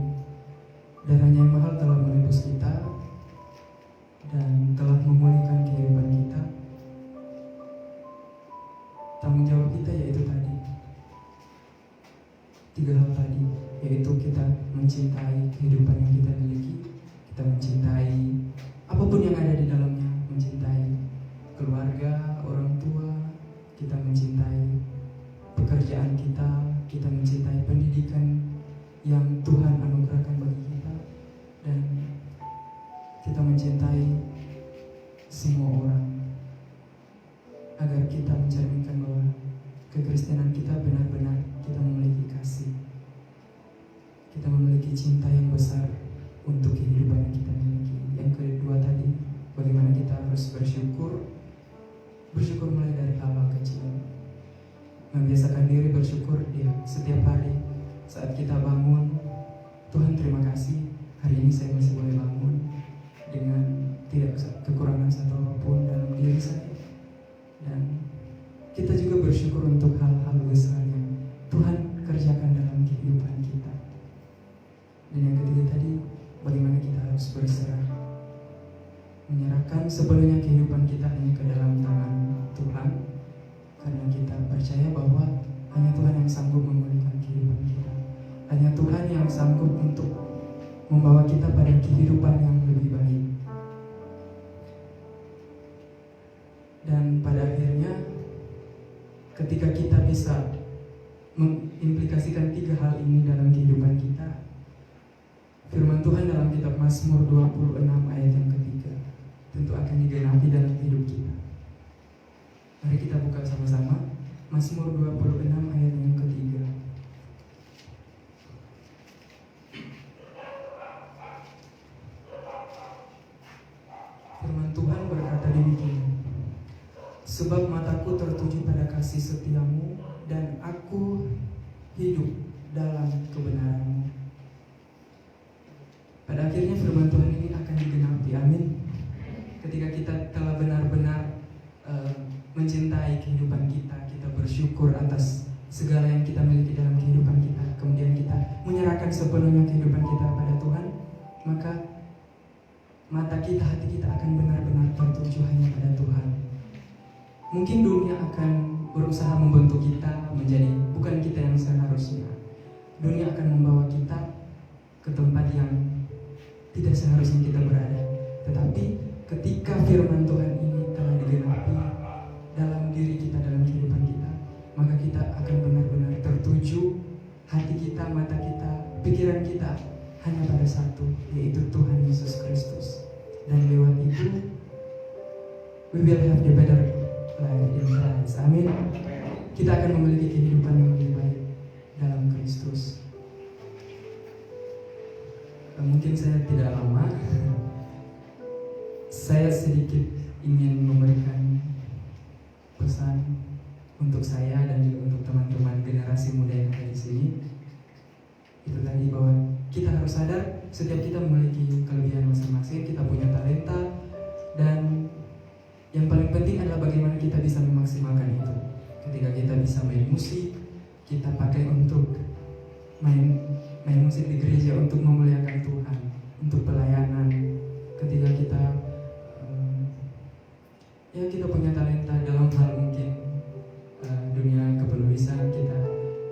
darahnya yang mahal telah menebus kita dan telah memulihkan kehidupan kita. Tanggung jawab kita yaitu tadi, 3 hal tadi, yaitu kita mencintai kehidupan yang kita miliki, kita mencintai apapun yang ada di dalamnya, mencintai keluarga, orang tua, kita mencintai pekerjaan kita, kita mencintai pendidikan yang Tuhan anugerahkan bagi kita, dan kita mencintai semua orang, agar kita mencerminkan bahwa kekristenan kita benar-benar kita memiliki kasih, kita memiliki cinta yang besar untuk kehidupan yang kita miliki. Yang kedua tadi, bagaimana kita harus bersyukur mulai dari hal-hal kecil. membiasakan diri bersyukur di setiap hari saat kita bangun. Tuhan, terima kasih hari ini saya masih boleh bangun dengan tidak kekurangan satu apapun dalam diri saya. Dan kita juga bersyukur untuk hal-hal besar yang Tuhan kerjakan dalam kehidupan kita. Dan yang ketiga tadi, bagaimana kita harus berserah, menyerahkan sepenuhnya kehidupan kita hanya ke dalam tangan Tuhan, karena kita percaya bahwa hanya Tuhan yang sanggup memulihkan kehidupan kita. Hanya Tuhan yang sanggup untuk membawa kita pada kehidupan yang lebih baik. Dan pada akhirnya, ketika kita bisa mengimplikasikan tiga hal ini dalam kehidupan kita, firman Tuhan dalam kitab Mazmur 26 ayat yang ketiga tentu akan digenapi dalam hidup kita. Mari kita buka sama-sama Mazmur 26 ayat yang ketiga. Firman Tuhan berkata demikian: sebab mataku tertuju pada kasih setiamu, dan aku hidup dalam kebenaranmu. Pada akhirnya firman Tuhan ini akan digenapi, amin. Ketika kita telah benar-benar mencintai kehidupan kita, kita bersyukur atas segala yang kita miliki dalam kehidupan kita, kemudian kita menyerahkan sepenuhnya kehidupan kita pada Tuhan, maka mata kita, hati kita akan benar-benar tertuju hanya pada Tuhan. Mungkin dunia akan berusaha membentuk kita menjadi bukan kita yang seharusnya. Dunia akan membawa kita ke tempat yang tidak seharusnya kita berada. Tetapi ketika firman Tuhan ini telah digenapi dalam diri kita, dalam kehidupan kita, maka kita akan benar-benar tertuju, hati kita, mata kita, pikiran kita hanya pada satu, yaitu Tuhan Yesus Kristus. Dan lewat itu we will have the better life in Christ. Amin. Kita akan memiliki kehidupan yang lebih baik dalam Kristus. Mungkin saya tidak lama, saya sedikit ingin memberikan pesan untuk saya dan juga untuk teman-teman generasi muda yang ada di sini. Itu tadi bahwa kita harus sadar setiap kita memiliki kelebihan masing-masing, kita punya talenta, dan yang paling penting adalah bagaimana kita bisa memaksimalkan itu. Ketika kita bisa main musik, kita pakai untuk main musik di gereja untuk memuliakan Tuhan, untuk pelayanan. Ketika kita kita punya talenta dalam hal mungkin dunia kepenulisan, kita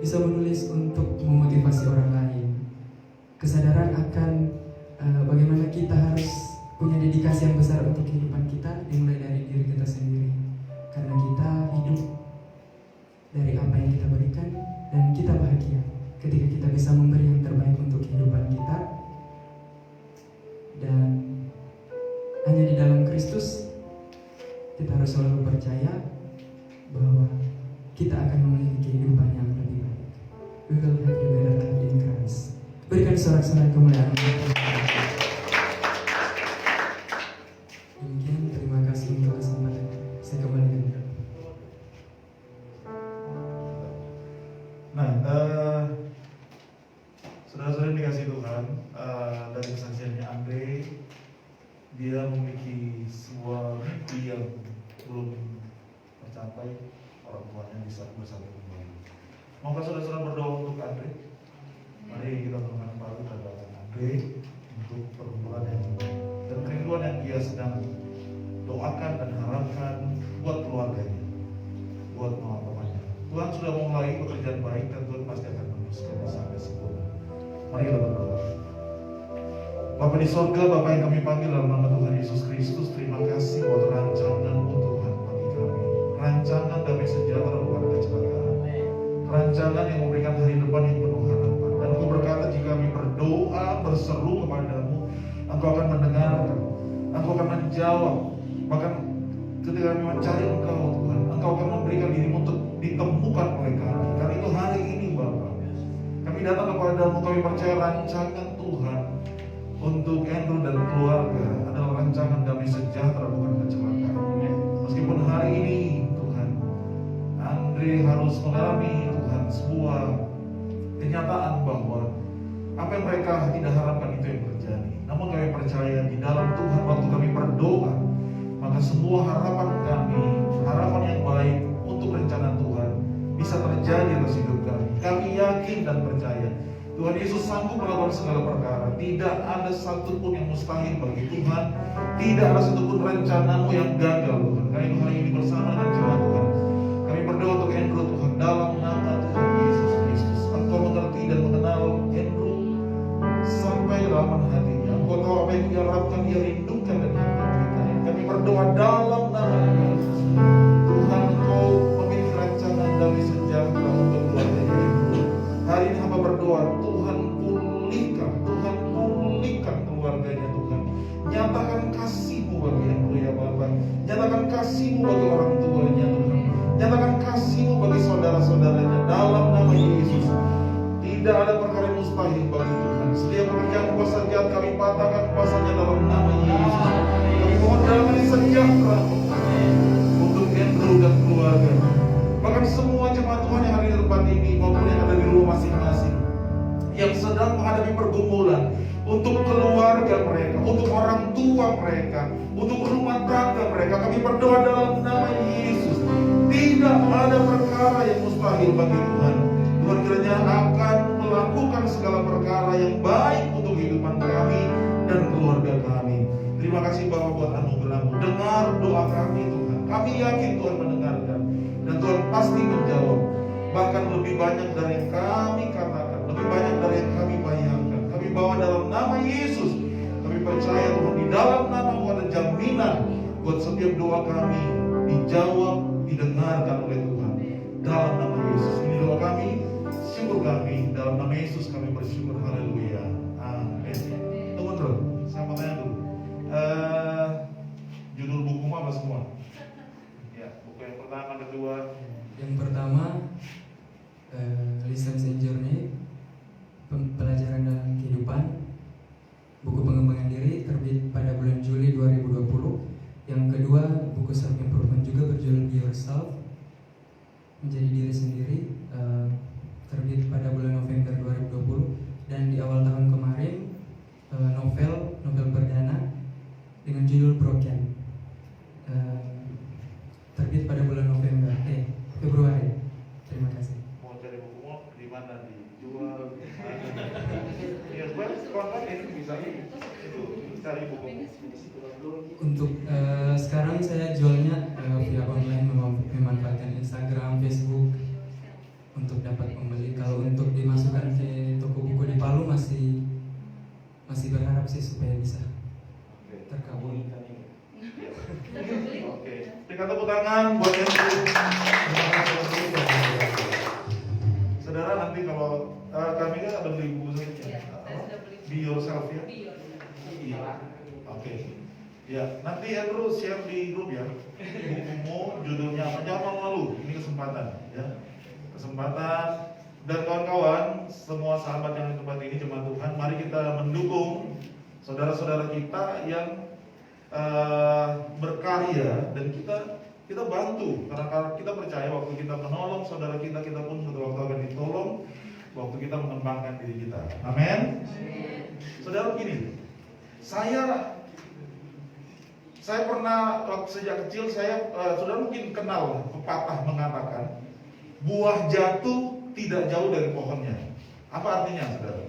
bisa menulis untuk memotivasi orang lain. Kesadaran akan bagaimana kita harus punya dedikasi yang besar untuk kehidupan kita dimulai dari diri kita sendiri, karena kita hidup dari apa yang kita berikan, dan kita bahagia ketika kita bisa memberi yang terbaik untuk kehidupan kita. Dan hanya di dalam Kristus kita harus selalu percaya bahwa kita akan memiliki kehidupan yang lebih baik. We will have the better life in Christ. Berikan sorak-sorai kemuliaan. Demikian, terima kasih untuk kesempatan. Saya kembalikan. Nah, saudara-saudara dikasih Tuhan, dari kesaksiannya Andre, dia memiliki sebuah mimpi yang belum tercapai, orang tuanya bisa bersatu kembali. Maukah saudara-saudara berdoa untuk Andre? Mari kita berikan paru terhadap Andre untuk pergumulan yang dan kerinduan yang dia sedang doakan dan harapkan buat keluarganya, buat mama papanya. Tuhan sudah memulai pekerjaan baik dan Tuhan pasti akan meneruskannya sampai sempurna. Mari kita berdoa. Bapa di sorga, Bapa yang kami panggil dalam nama Tuhan Yesus Kristus, terima kasih buat rancangan-Mu Tuhan bagi kami. Rancangan damai sejahtera bukan kecelakaan. Rancangan yang memberikan hari depan yang penuh harapan. Dan Engkau berkata jika kami berdoa, berseru kepadamu, Engkau akan mendengarkan, Engkau akan menjawab. Bahkan ketika kami mencari Engkau Tuhan, Engkau akan memberikan dirimu untuk ditemukan oleh kami. Karena itu hari ini Bapa, kami datang kepadamu, kami percaya rancangan Tuhan untuk Andrew dan keluarga adalah rancangan damai sejahtera bukan kecelakaan. Meskipun hari ini Tuhan, Andre Andre harus mengalami Tuhan sebuah kenyataan bahwa apa yang mereka tidak harapkan itu yang terjadi. Namun kami percaya di dalam Tuhan waktu kami berdoa, maka semua harapan kami, harapan yang baik untuk rencana Tuhan bisa terjadi atas hidup kami. Kami yakin dan percaya Tuhan Yesus sanggup melakukan segala perkara. Tidak ada satupun yang mustahil bagi Tuhan. Tidak ada satupun rencanamu yang gagal, Tuhan. Kami hari ini bersama dengan jemaat Tuhan, kami berdoa untuk Andrew, Tuhan, dalam nama Tuhan Yesus Kristus. Engkau mengerti dan mengenal Andrew sampai dalam hatinya. Engkau tahu apa yang dia harapkan, dia rindukan dan dia berikan. Kami berdoa dalam nama Yesus. Tuhan, Engkau memiliki rancangan damai sejahtera untuk keluarga Andrew. Hari ini hamba berdoa, Tuhan pulihkan keluarganya, Tuhan. Nyatakan kasih-Mu bagi Andrew ya Bapa. Nyatakan kasih-Mu bagi orang tuanya, Tuhan. Nyatakan kasih-Mu bagi saudara-saudaranya dalam nama Yesus. Tidak ada perkara yang mustahil bagi Tuhan. Setiap pekerjaan kuasa jahat kami patahkan kuasanya dalam nama Yesus. Kami mohon damai sejahtera untuk Andrew dan keluarga. Bahkan semua jemaat Tuhan yang ada di tempat ini maupun yang ada di rumah masing-masing yang sedang menghadapi pergumulan untuk keluarga mereka, untuk orang tua mereka, untuk rumah tangga mereka, kami berdoa dalam nama Yesus. Tidak ada perkara yang mustahil bagi Tuhan. Tuhan kiranya akan melakukan segala perkara yang baik untuk kehidupan kami dan keluarga kami. Terima kasih Bapak buat anugerah-Mu. Dengar doa kami Tuhan. Kami yakin Tuhan mendengarkan dan Tuhan pasti menjawab. Bahkan lebih banyak dari yang kami katakan, lebih banyak dari yang kami bayangkan. Kami bawa dalam nama Yesus. Kami percaya Tuhan di dalam nama-Mu ada jaminan buat setiap doa kami dijawab, didengarkan oleh Tuhan. Dalam nama Yesus. Ini doa kami, syukur kami. Dalam nama Yesus kami bersyukur. Haleluya. Amin. Tunggu dulu. Saya mau tanya dulu. Judul buku apa semua? Ya, buku yang pertama, kedua. Yang pertama, Lessons in Journey, pelajaran dalam kehidupan, buku pengembangan diri terbit pada bulan Juli 2020. Yang kedua, buku self improvement juga berjudul Be Yourself, menjadi diri sendiri, terbit pada bulan November 2020. Dan di awal tahun kemarin, novel perdana dengan judul Broken, terbit pada bulan Februari. Terima kasih. Mau cari bukumu di mana? Dijual? Ya, kontak ini bisa itu cari bukumu. Untuk sekarang saya jualnya via online, memanfaatkan Instagram, Facebook untuk dapat pembeli. Kalau untuk dimasukkan ke toko buku di Palu masih berharap sih supaya bisa terkabul. Oke, berikan tepuk tangan buat Andrew. Saudara, nanti kalau kami kan ada beli buku saja. Be Yourself ya. Iya. Oke. Ya, nanti Andrew share di grup ya. Bukumu judulnya apa? Jangan malu. Ini kesempatan ya. Kesempatan. Dan kawan-kawan, semua sahabat yang di tempat ini, jemaat Tuhan, mari kita mendukung saudara-saudara kita yang berkarya, dan kita bantu karena kita percaya waktu kita menolong saudara kita pun suatu waktu akan ditolong waktu kita mengembangkan diri kita. Amin. Saudara, begini, saya pernah sejak kecil saudara mungkin kenal pepatah mengatakan buah jatuh tidak jauh dari pohonnya. Apa artinya, saudara?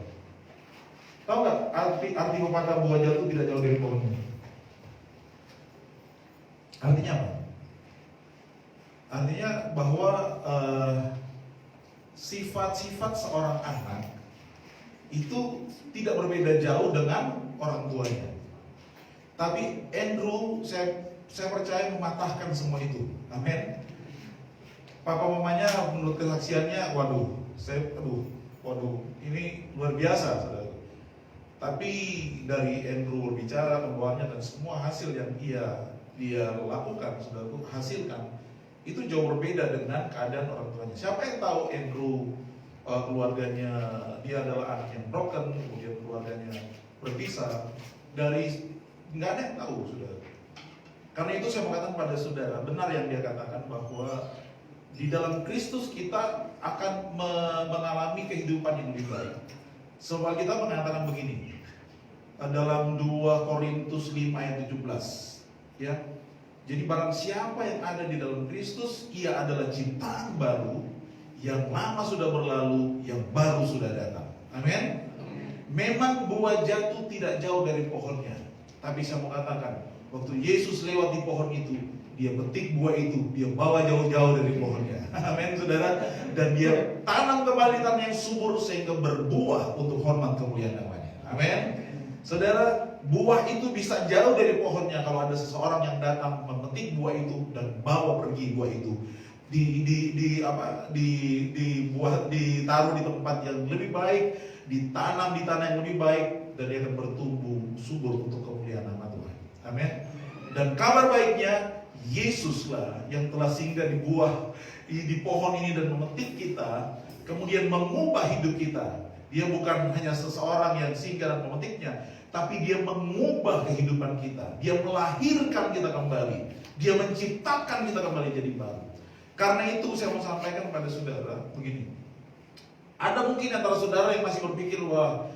Tahu nggak arti pepatah buah jatuh tidak jauh dari pohonnya? Artinya apa? Artinya bahwa sifat-sifat seorang anak itu tidak berbeda jauh dengan orang tuanya. Tapi Andrew, saya percaya mematahkan semua itu. Amin. Papa mamanya menurut kesaksiannya, ini luar biasa, saudara. Tapi dari Andrew berbicara, pembawaannya dan semua hasil yang dia lakukan, saudaraku, hasilkan, itu jauh berbeda dengan keadaan orang tuanya. Siapa yang tahu Andrew keluarganya, dia adalah anak yang broken, kemudian keluarganya berpisah, nggak ada yang tahu, saudara. Karena itu saya mengatakan pada saudara, benar yang dia katakan bahwa Di dalam Kristus kita akan mengalami kehidupan yang lebih baik. Sebab kita mengatakan begini, dalam 2 Korintus 5 ayat 17, ya. Jadi barang siapa yang ada di dalam Kristus, ia adalah ciptaan baru, yang lama sudah berlalu, yang baru sudah datang. Amin. Memang buah jatuh tidak jauh dari pohonnya, tapi saya mau katakan, waktu Yesus lewat di pohon itu, dia petik buah itu, dia bawa jauh-jauh dari pohonnya. Amin, saudara. Dan dia tanam kembali tanah yang subur sehingga berbuah untuk hormat kemuliaan namanya. Amin. Saudara, buah itu bisa jauh dari pohonnya kalau ada seseorang yang datang memetik buah itu dan bawa pergi buah itu. Ditaruh di tempat yang lebih baik, ditanam di tanah yang lebih baik, dan dia akan bertumbuh subur untuk kemuliaan nama Tuhan. Amin. Dan kabar baiknya, Yesuslah yang telah singgah di pohon ini dan memetik kita, kemudian mengubah hidup kita. Dia bukan hanya seseorang yang singgah dan memetiknya, tapi dia mengubah kehidupan kita. Dia melahirkan kita kembali. Dia menciptakan kita kembali jadi baru. Karena itu saya mau sampaikan kepada saudara begini. Ada mungkin antara saudara yang masih berpikir, wah,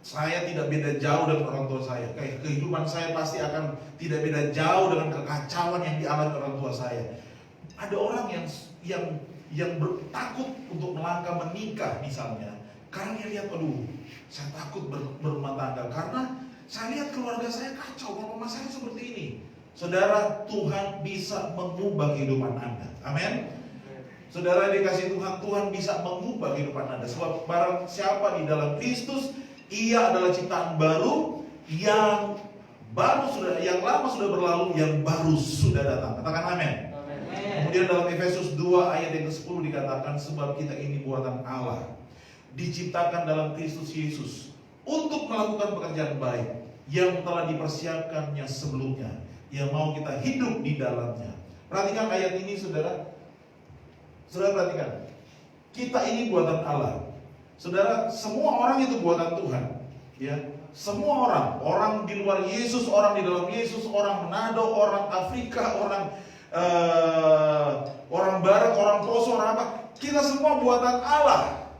saya tidak beda jauh dengan orang tua saya. Kayak kehidupan saya pasti akan tidak beda jauh dengan kekacauan yang dialami orang tua saya. Ada orang yang takut untuk melangkah menikah misalnya, karena dia lihat, aduh, saya takut berumah tangga karena saya lihat keluarga saya kacau, mama saya seperti ini. Saudara, Tuhan bisa mengubah kehidupan Anda. Amin. Saudara dikasih Tuhan, Tuhan bisa mengubah kehidupan Anda. Sebab barang siapa di dalam Kristus, ia adalah ciptaan baru, yang lama sudah berlalu, yang baru sudah datang. Katakan amin. Kemudian dalam Efesus 2 ayat yang ke-10 dikatakan, sebab kita ini buatan Allah, diciptakan dalam Kristus Yesus untuk melakukan pekerjaan baik yang telah dipersiapkannya sebelumnya, yang mau kita hidup di dalamnya. Perhatikan ayat ini, saudara. Saudara perhatikan, kita ini buatan Allah. Saudara, semua orang itu buatan Tuhan, ya. Semua orang di luar Yesus, orang di dalam Yesus, orang Manado, orang Afrika, orang Barat, orang Poso, orang apa, kita semua buatan Allah.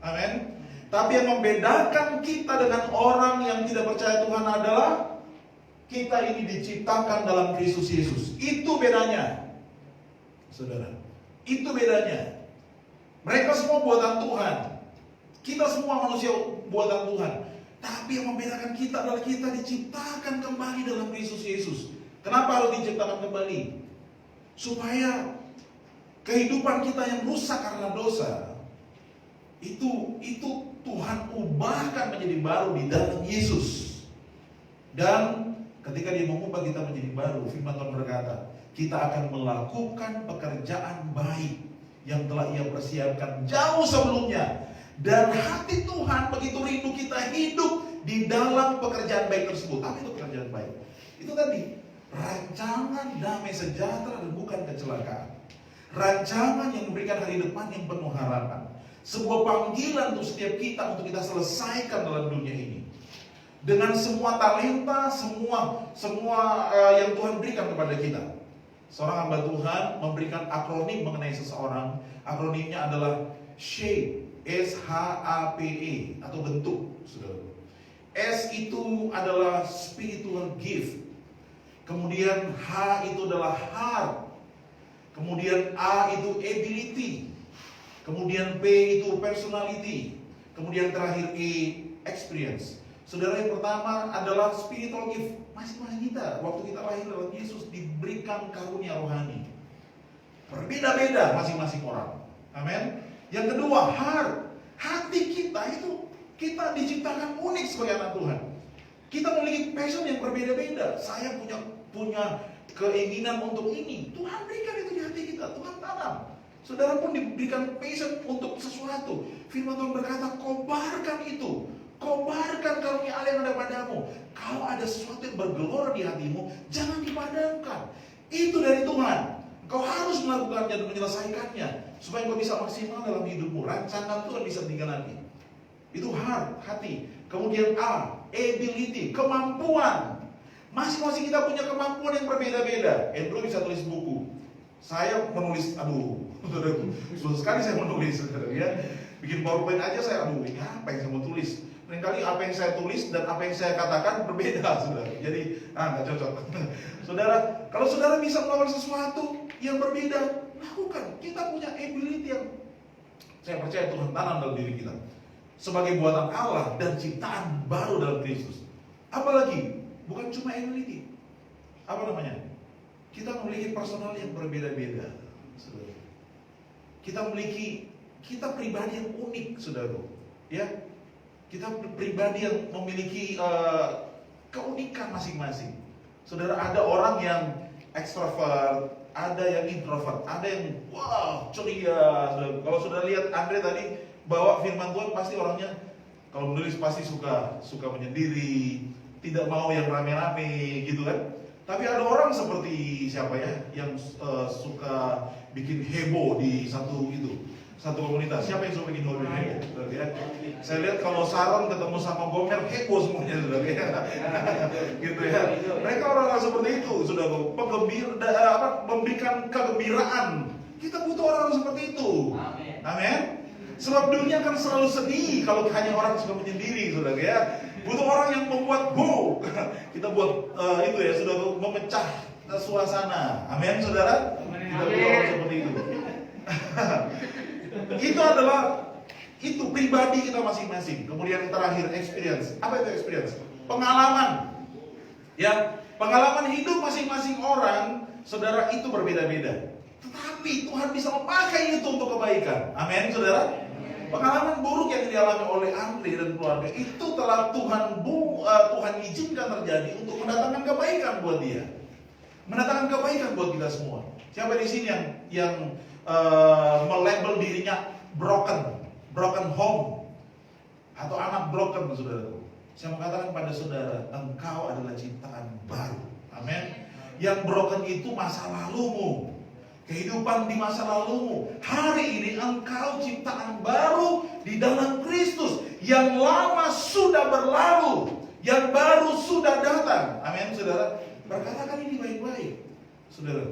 Amin. Tapi yang membedakan kita dengan orang yang tidak percaya Tuhan adalah kita ini diciptakan dalam Kristus Yesus. Itu bedanya, saudara. Itu bedanya. Mereka semua buatan Tuhan. Kita semua manusia buatan Tuhan. Tapi yang membedakan kita adalah kita diciptakan kembali dalam Kristus Yesus. Kenapa harus diciptakan kembali? Supaya kehidupan kita yang rusak karena dosa, itu Tuhan ubahkan menjadi baru di dalam Yesus. Dan ketika dia mengubah kita menjadi baru, firman Tuhan berkata, kita akan melakukan pekerjaan baik yang telah ia persiapkan jauh sebelumnya. Dan hati Tuhan begitu rindu kita hidup di dalam pekerjaan baik tersebut. Apa itu pekerjaan baik? Itu tadi, rancangan damai sejahtera dan bukan kecelakaan. Rancangan yang memberikan hari depan yang penuh harapan. Sebuah panggilan untuk setiap kita untuk kita selesaikan dalam dunia ini. Dengan semua talenta, semua yang Tuhan berikan kepada kita. Seorang hamba Tuhan memberikan akronim mengenai seseorang. Akronimnya adalah SHAPE, SHAPE, atau bentuk. S itu adalah spiritual gift. Kemudian H itu adalah heart. Kemudian A itu ability. Kemudian P itu personality. Kemudian terakhir E, experience. Saudara, yang pertama adalah spiritual gift. Masing-masing kita, waktu kita lahir dalam Yesus, diberikan karunia rohani. Berbeda-beda masing-masing orang. Amin. Yang kedua, heart. Hati kita itu, kita diciptakan unik sebagai anak Tuhan. Kita memiliki passion yang berbeda-beda. Saya punya keinginan untuk ini. Tuhan berikan itu di hati kita. Tuhan tanam. Saudara pun diberikan passion untuk sesuatu. Firman Tuhan berkata, kobarkan itu. Kobarkan karunia Allah yang ada padamu. Kalau ada sesuatu yang bergelora di hatimu, jangan dipadamkan. Itu dari Tuhan. Kau harus melakukannya dan menyelesaikannya, supaya kau bisa maksimal dalam hidupmu. Rancangan Tuhan bisa digenapi. Itu heart, hati. Kemudian A, ability, kemampuan. Masing-masing kita punya kemampuan yang berbeda-beda. Andrew bisa tulis buku. Saya menulis, saudaraku, susah sekali saya menulis, saudara ya. Bikin PowerPoint aja saya, ini apa yang saya mau tulis? Seringkali apa yang saya tulis dan apa yang saya katakan berbeda, saudara. Jadi, nggak cocok. Saudara, kalau saudara bisa melakukan sesuatu yang berbeda, lakukan. Kita punya ability yang saya percaya Tuhan tanam dalam diri kita sebagai buatan Allah dan ciptaan baru dalam Kristus. Apalagi, bukan cuma ability. Apa namanya? Kita memiliki personal yang berbeda-beda, saudara. Kita pribadi yang unik, saudara. Ya, kita pribadi yang memiliki keunikan masing-masing. Saudara, ada orang yang ekstrovert, ada yang introvert, ada yang ceria. Kalau saudara lihat Andre tadi bawa firman Tuhan, pasti orangnya kalau menulis pasti suka menyendiri, tidak mau yang rame-rame gitu kan. Tapi ada orang seperti siapa ya yang suka bikin heboh di satu komunitas. Siapa yang suka bikin heboh? Ya. Saya lihat kalau Saron ketemu sama Gomer heboh semuanya, saudara ya. Gitu ya. Mereka orang-orang seperti itu, sudah memberikan kegembiraan. Kita butuh orang seperti itu. Amin. Sebab dunia kan selalu sedih kalau hanya orang suka menyendiri, saudara ya. Butuh orang yang membuat kita buat itu ya, sudah memecah suasana. Amin, saudara. Kita butuh orang seperti itu. Itu pribadi kita masing-masing. Kemudian yang terakhir experience. Apa itu experience? Pengalaman. Ya, pengalaman hidup masing-masing orang, saudara, itu berbeda-beda. Tetapi Tuhan bisa memakai itu untuk kebaikan. Amin, saudara. Pengalaman buruk yang dialami oleh Andre dan keluarga itu telah Tuhan izinkan terjadi untuk mendatangkan kebaikan buat dia, mendatangkan kebaikan buat kita semua. Siapa di sini yang melabel dirinya broken home atau anak broken, saudaraku? Saya mengatakan pada saudara, engkau adalah ciptaan baru. Amin. Yang broken itu masa lalumu, kehidupan di masa lalumu. Hari ini engkau ciptaan baru di dalam Kristus. Yang lama sudah berlalu, yang baru sudah datang. Amin, saudara. Berkatakan ini baik-baik, saudara.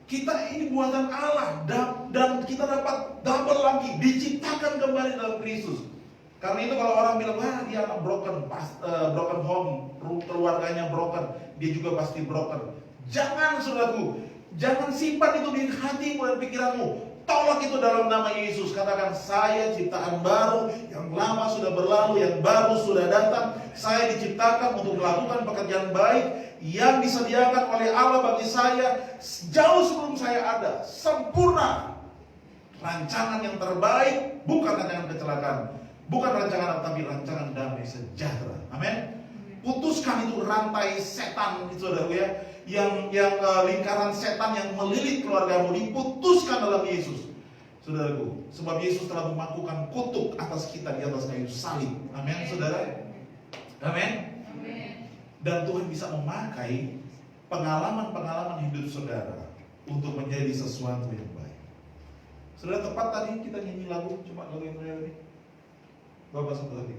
Kita ini buatan Allah dan kita dapat double lagi, diciptakan kembali dalam Kristus. Karena itu kalau orang bilang, dia anak broken home, keluarganya broken, dia juga pasti broken. Jangan, saudaraku. Jangan simpan itu di hatimu dan pikiranmu. Tolak itu dalam nama Yesus. Katakan, saya ciptaan baru, yang lama sudah berlalu, yang baru sudah datang. Saya diciptakan untuk melakukan pekerjaan baik yang disediakan oleh Allah bagi saya jauh sebelum saya ada. Sempurna. Rancangan yang terbaik, bukan rancangan kecelakaan, bukan rancangan, tapi rancangan damai sejahtera. Amin. Putuskan itu rantai setan itu, saudaraku ya. Yang lingkaran setan yang melilit keluargamu, diputuskan dalam Yesus, saudaraku. Sebab Yesus telah memakukan kutuk atas kita di atas kayu salib. Amin, saudara. Amin. Dan Tuhan bisa memakai pengalaman-pengalaman hidup saudara untuk menjadi sesuatu yang baik. Saudara, tepat tadi kita nyanyi lagu, coba lagu yang terakhir ini. Bapak satu lagi.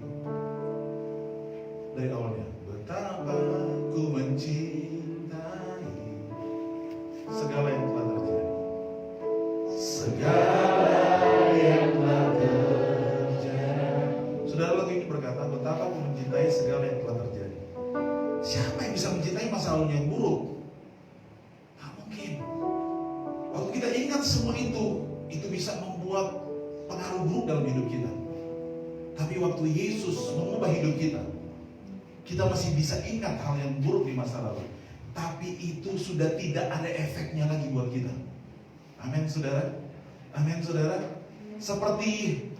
Dari awalnya, betapa ku mencintai segala yang telah terjadi. Segala yang telah terjadi. Saudara, lagu ini berkata, betapa ku mencintai segala yang telah terjadi. Siapa yang bisa mencintai masa lalu yang buruk? Tak mungkin. Waktu kita ingat semua itu bisa membuat pengaruh buruk dalam hidup kita. Tapi waktu Yesus mengubah hidup kita masih bisa ingat hal yang buruk di masa lalu. Tapi itu sudah tidak ada efeknya lagi buat kita. Amin, saudara. Amin, saudara. Seperti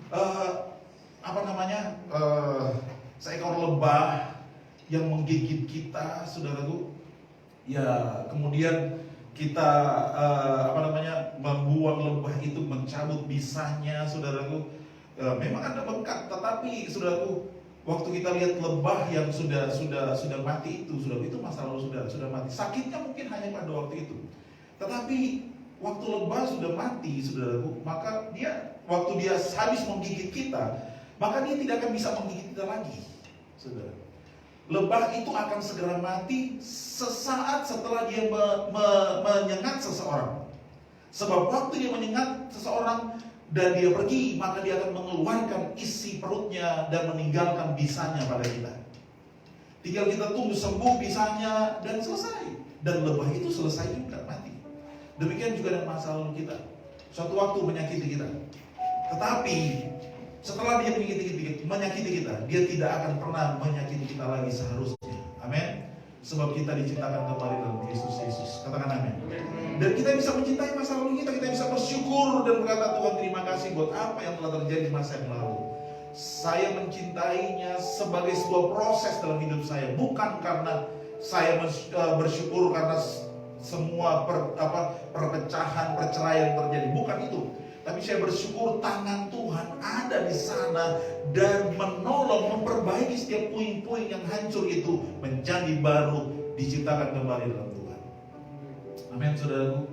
seekor lebah yang menggigit kita, saudaraku. Ya, kemudian kita membuang lebah itu, mencabut bisanya, saudaraku. Memang ada bengkak, tetapi saudaraku, waktu kita lihat lebah yang sudah mati itu, saudaraku, itu masa lalu sudah mati. Sakitnya mungkin hanya pada waktu itu. Tetapi waktu lebah sudah mati, saudaraku, maka waktu dia habis menggigit kita, maka dia tidak akan bisa menggigit kita lagi, saudara. Lebah itu akan segera mati sesaat setelah dia menyengat seseorang. Sebab waktu dia menyengat seseorang dan dia pergi, maka dia akan mengeluarkan isi perutnya dan meninggalkan bisanya pada kita. Tinggal kita tunggu sembuh bisanya dan selesai. Dan lebah itu selesai juga, mati. Demikian juga dengan masa lalu kita. Suatu waktu menyakiti kita. Tetapi setelah dia menyakiti kita, dia tidak akan pernah menyakiti kita lagi seharusnya. Amin. Sebab kita diciptakan kembali dalam Kristus Yesus. Katakan amin. Dan kita bisa mencintai masa lalu kita bisa bersyukur dan berkata, Tuhan terima kasih buat apa yang telah terjadi di masa yang lalu. Saya mencintainya sebagai sebuah proses dalam hidup saya, bukan karena saya bersyukur karena semua perpecahan, perceraian terjadi, bukan itu. Tapi saya bersyukur tangan Tuhan ada di sana dan menolong, memperbaiki setiap puing-puing yang hancur itu menjadi baru, diciptakan kembali dalam Tuhan. Amin, saudaraku.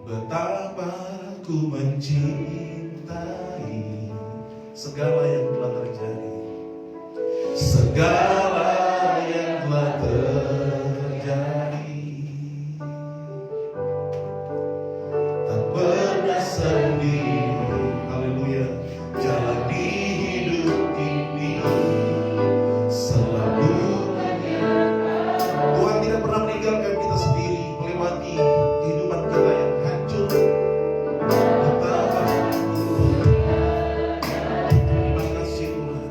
Betapa ku mencintai segala yang telah terjadi, segala yang telah terjadi, tak pernah sendiri. Haleluya. Jalani hidup ini selalu Tuhan tidak pernah meninggalkan kita sendiri melewati kehidupan kita yang hancur. Betapa terima kasih Tuhan.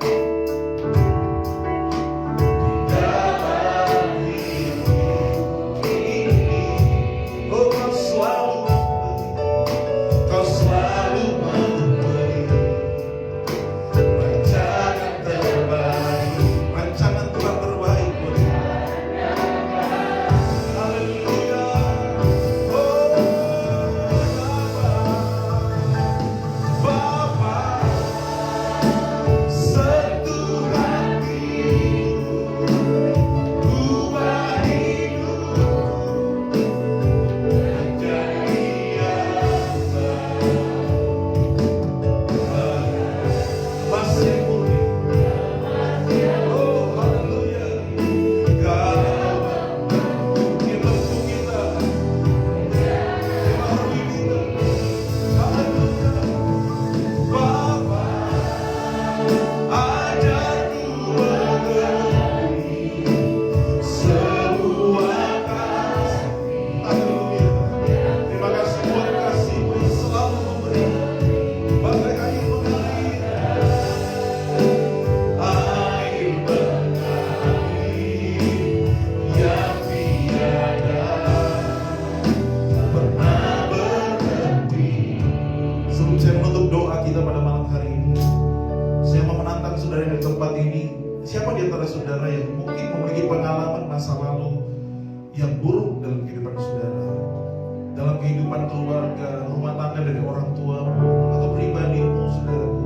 Di dalam hidup ini, oh kau selalu memberi rancangan terbaik, rancangan Tuhan terbaik buat kita. Haleluya. Oh Bapa, sentuh hatiku, ubah hidupku menjadi yang emas yang murni. Oh haleluya. Dia membantu kita, dia melalui kita. Haleluya. Bapa, ajarku mengerti semua kasih. Haleluya. Terima kasih buat kasih-Mu yang selalu memberi, bagai air mengalir, air mengalir yang tiada pernah berhenti. Sebelum saya menutup doa kita pada malam hari ini, saya mau menantang saudara di tempat ini. Siapa di antara saudara yang mungkin memiliki pengalaman masa lalu yang buruk dalam kehidupan saudara, dalam kehidupan keluarga, rumah tangga dari orang tuamu atau pribadimu, saudaraku.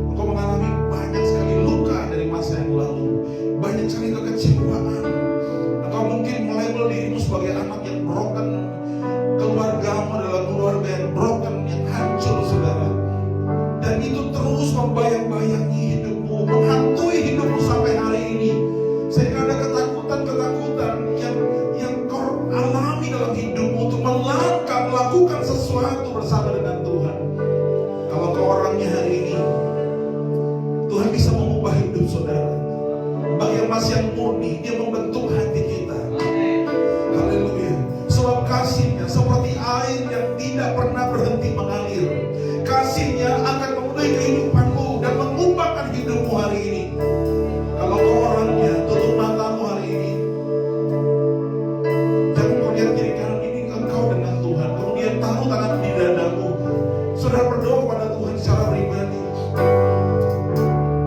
Engkau mengalami banyak sekali luka dari masa yang lalu, banyak sekali kekecewaan. Engkau mungkin melabel dirimu sebagai anak yang broken, keluargamu adalah keluarga yang broken, yang hancur, saudara. Dan itu terus membayang-bayangi hidupmu, menghantui hidupmu sampai hari ini. Sehingga ada ketakutan-ketakutan yang kau alami dalam hidupmu untuk melangkah, melakukan sesuatu bersama dengan Tuhan. Kalau kau orangnya hari ini, Tuhan bisa mengubah hidup saudara. Bagi emas yang murni, Dia membentuk hati kita. Haleluya. Sebab kasih-Nya seperti air yang tidak pernah berhenti mengalir. Kasih-Nya akan memenuhi kehidupanmu dan mengubahkan hidupmu hari ini. Kalau kau orangnya, tutup matamu hari ini. Jangan kau lihat kiri kanan, ini engkau dengan Tuhan. Kemudian taruh tangan di dadamu. Saudara berdoa kepada Tuhan secara pribadi.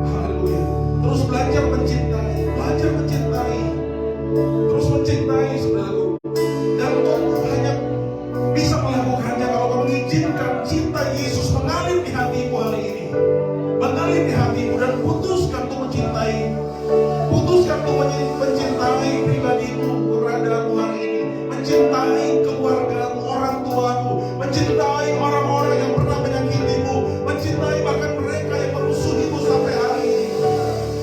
Haleluya. Terus belajar mencintai, terus mencintai, saudaraku. Dan kau hanya bisa melakukannya kalau kau mengizinkan cinta Yesus mengalir di hatimu hari ini, mengalir di hatimu, dan putuskan untuk mencintai, putuskan untuk mencintai pribadimu, keberadaanmu hari ini, mencintai keluargamu, orang tuamu, mencintai orang-orang yang pernah menyakitimu, mencintai bahkan mereka yang memusuhimu sampai hari ini.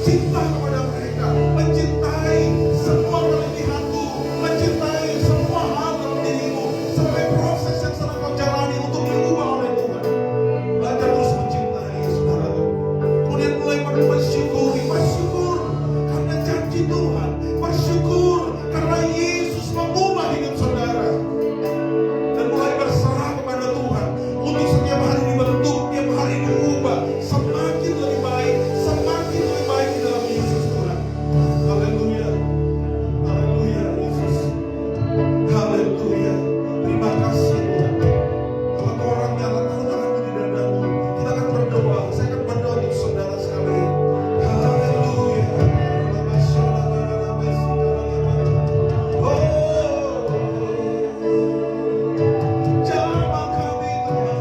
Cinta kepada mereka, mencintai semua keletihanmu, mencintai semua hal dalam dirimu, sampai proses yang sedang kau jalani untuk mulai bersyukur karena janji Tuhan, bersyukur karena Yesus mengubah hidup saudara, dan mulai berserah kepada Tuhan untuk setiap hari dibentuk, setiap hari diubah semakin lebih baik di dalam Yesus Tuhan. Haleluya, haleluya Yesus, haleluya. Terima kasih Tuhan. Kalau kau orang jalan, taruh tanganmu di dadamu. Kita akan berdoa. Saya akan berdoa untuk saudara sekalian. Haleluya. Oh, jamah kami Tuhan,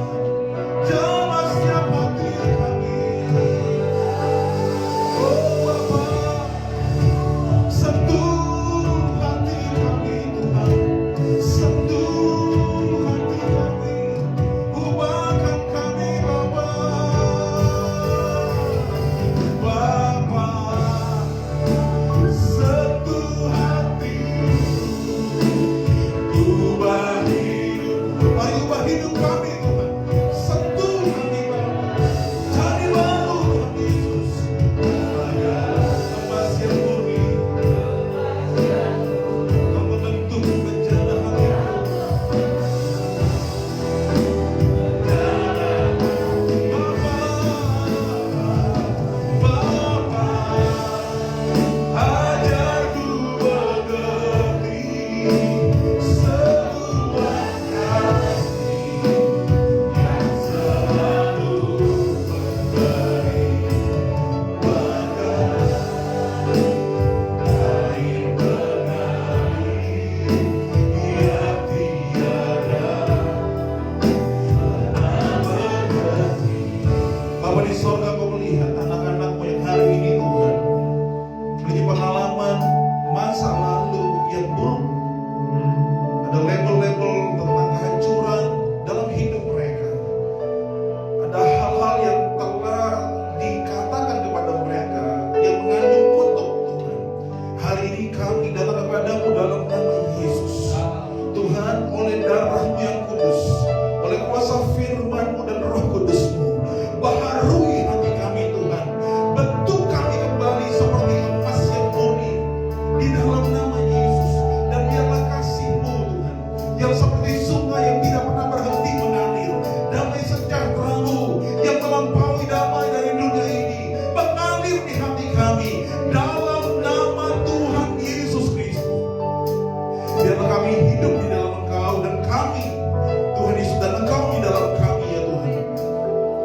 jamah setiap hati kami. Oh Bapa, sentuh hati kami Tuhan, sentuh hati kami, ubahkan kami Bapa. Bapa, sentuh hati, ubah hidup, mari ubah hidup kami Tuhan, sentuh hati Bapa, jadi baru Tuhan Yesus, pada emas yang murni, Kau membentuk menjadi hati. Bapa, ajarku mengerti semua kasih yang selalu memberi berkat dari mengalir yang tiada berhenti. Bapa di sorga, Kau melihat anak-anak-Mu yang hari ini Tuhan memiliki pengalaman masa lalu yang buruk. Ada label-label tentang kehancuran dalam hidup mereka. Ada hal-hal yang telah dikatakan kepada mereka yang mengandung kutuk Tuhan. Hari ini kami datang kepadamu dalam nama Yesus. Tuhan, oleh darah-Mu yang kudus, oleh kuasa firman-Mu dan Roh Kudus-Mu, baharui hati kami Tuhan. Bentuk kami kembali seperti emas yang murni di dalam nama Yesus. Dan biarlah kasih-Mu Tuhan, yang seperti sungai yang tidak pernah berhenti mengalir, damai sejahtera-Mu yang melampaui damai dari dunia ini, mengalir di hati kami dalam nama Tuhan Yesus Kristus. Biarlah kami hidup di dalam Engkau, dan kami Tuhan Yesus, dan Engkau di dalam kami ya Tuhan,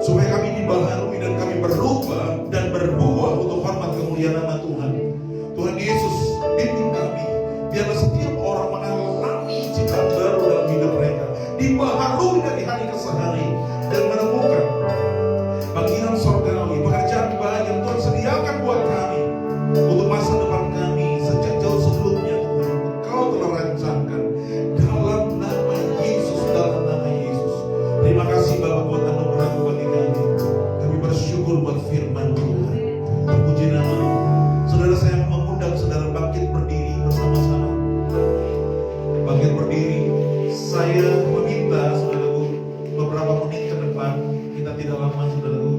supaya kami dibaharui dan kami berubah dan berbuah untuk hormat kemuliaan nama Tuhan. Tuhan Yesus, bimbing kami, biarlah setiap orang mengalami ciptaan baru dalam hidup mereka, dibaharui dari hari ke hari, dan menemukan panggilan sorgawi, pekerjaan baik yang Tuhan sediakan buat kami untuk masa depan kami sejak jauh sebelumnya. Tuhan, Engkau telah rancangkan dalam nama Yesus, dalam nama Yesus. Terima kasih Bapa buat anugerah-Mu bagi kami. Kami bersyukur buat firman Tuhan. Terpuji nama-Mu. Saudara, saya mengundang saudara bangkit berdiri bersama-sama. Bangkit berdiri. Saya meminta saudaraku beberapa menit ke depan, kita tidak lama saudaraku,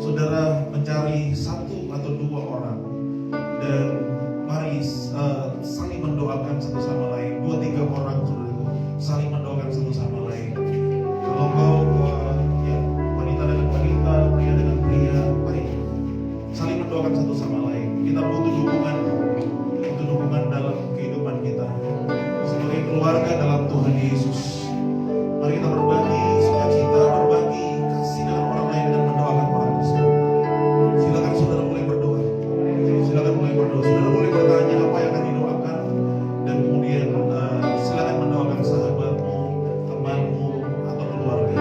saudara mencari satu atau dua orang, dan mari saling mendoakan satu sama lain. 2-3 orang saudaraku, saling mendoakan satu sama lain. Kalau kau ya, wanita dengan wanita, pria dengan pria, mari saling mendoakan satu sama lain. Kita butuh dukungan dalam kehidupan kita sebagai keluarga dalam Tuhan Yesus. Mari kita berbagi sukacita, berbagi kasih dengan orang lain dan mendoakan orang tersebut. Silakan saudara mulai berdoa. Silakan mulai berdoa. Saudara boleh bertanya apa yang akan didoakan, dan kemudian silakan mendoakan sahabatmu, temanmu, atau keluarga.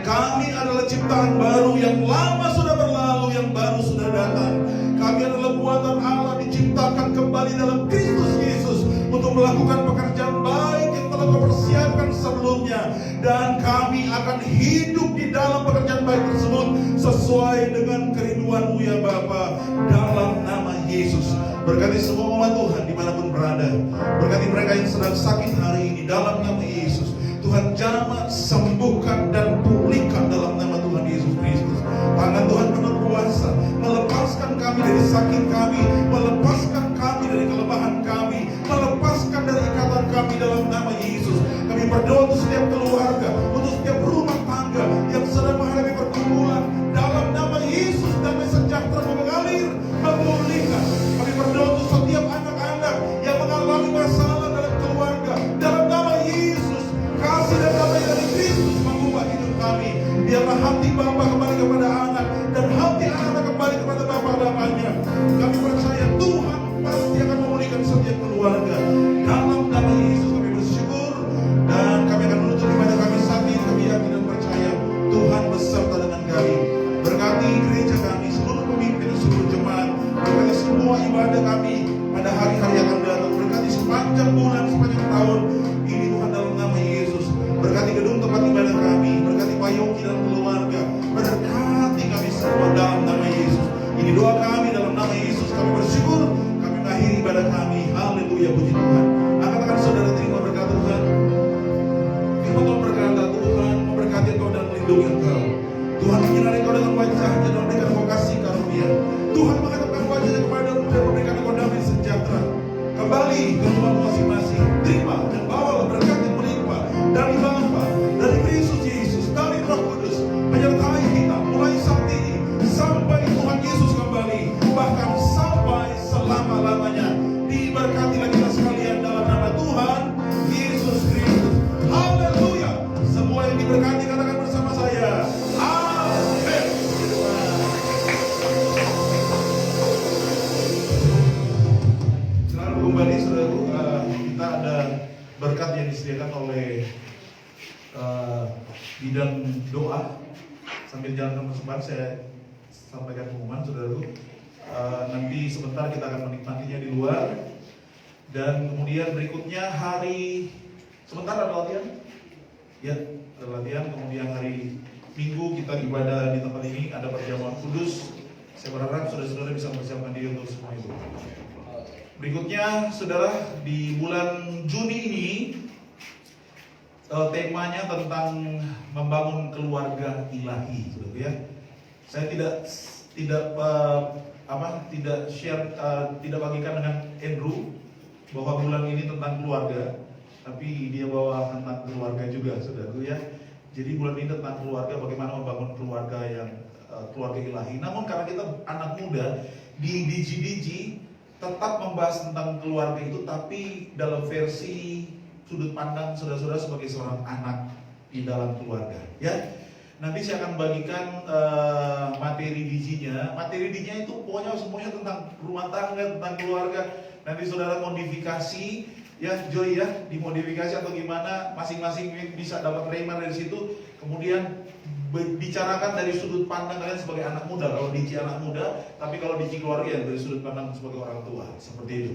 Kami adalah ciptaan baru, yang lama sudah berlalu, yang baru sudah datang. Kami adalah buatan Allah, diciptakan kembali dalam Kristus Yesus untuk melakukan pekerjaan baik yang telah Kau persiapkan sebelumnya. Dan kami akan hidup di dalam pekerjaan baik tersebut sesuai dengan kerinduan-Mu ya Bapa, dalam nama Yesus. Berkati semua umat Tuhan dimanapun berada. Berkati mereka yang sedang sakit hari ini dalam nama Yesus. Tuhan jamah, sembuhkan dan pulihkan dalam nama Tuhan Yesus Kristus. Tangan Tuhan penuh kuasa, melepaskan kami dari sakit kami, melepaskan kami dari kelemahan kami, melepaskan dari ikatan kami dalam nama Yesus. Kami berdoa untuk setiap keluarga, untuk setiap rumah tangga yang sedang menghadapi pergumulan. Dalam nama Yesus, damai sejahtera mengalir, memulihkan. Kami berdoa untuk setiap anak-anak yang mengalami masalah dalam keluarga. Dalam nama Yesus, kasih dan damai dari Kristus mengubah hidup kami. Biarlah hati Bapa kembali kepada anak, dan hati anak kembali kepada Bapa-bapanya. Kami percaya Tuhan pasti akan memulihkan setiap keluarga. Dalam nama Yesus kami bersyukur, dan kami akan menutup ibadah kami saat ini. Kami yakin dan percaya Tuhan beserta dengan kami. Berkati gereja kami, seluruh pemimpin, seluruh jemaat. Berkati semua ibadah kami pada hari-hari yang akan datang. Berkati sepanjang bulan, sepanjang tahun ini Tuhan, dalam nama Yesus. Berkati gedung tempat ibadah kami, berkati Pak Yogi dan keluarga, berkati kami semua dalam nama Yesus. Ini doa kami dalam nama Yesus. Kami bersyukur, kami mengakhiri ibadah kami. Haleluya, puji Tuhan. Angkat saudara, terima berkat Tuhan. Firman Tuhan berkata, Tuhan memberkati engkau dan melindungi engkau. Tuhan menyinari engkau dengan wajahnya dan memberikan engkau kasih karunia. Tuhan menghadapkan wajahnya kepadamu dan memberikan engkau damai sejahtera. Kembali ke rumahmu masing-masing. Terima dan bawalah berkat yang melimpah dari Bapa, dari Kristus Yesus, dari Roh Kudus, menyertai kita mulai saat ini sampai Tuhan Yesus kembali, bahkan sampai selama-lamanya. Diberkatilah kita sekalian dalam nama Tuhan Yesus Kristus. Haleluya. Semua yang diberkati katakan bersama saya, amin. Selalu kembali saudaraku, kita ada berkat yang disediakan oleh bidang doa. Sambil jalan persembahan, saya sampaikan pengumuman saudaraku. Nanti sebentar kita akan menikmatinya di luar. Dan kemudian berikutnya hari sebentar ada latihan. Ya, ada latihan. Kemudian hari Minggu kita ibadah di tempat ini, ada perjamuan kudus. Saya berharap saudara-saudara bisa mempersiapkan diri untuk semua itu. Berikutnya, saudara, di bulan Juni ini temanya tentang membangun keluarga ilahi, saudara ya. Saya tidak share, tidak bagikan dengan Andrew bahwa bulan ini tentang keluarga, tapi dia bawa tentang keluarga juga, saudara ya. Jadi bulan ini tentang keluarga, bagaimana membangun keluarga yang keluarga ilahi. Namun karena kita anak muda di DG tetap membahas tentang keluarga itu, tapi dalam versi sudut pandang saudara-saudara sebagai seorang anak di dalam keluarga. Ya, nanti saya akan bagikan materi DG-nya. Materi DG-nya itu pokoknya semuanya tentang rumah tangga, tentang keluarga. Nanti saudara modifikasi, ya Joy ya, dimodifikasi atau gimana, masing-masing bisa dapat rema dari situ. Kemudian bicarakan dari sudut pandang kalian sebagai anak muda. Kalau DG anak muda, tapi kalau DG keluarga ya dari sudut pandang sebagai orang tua, seperti itu.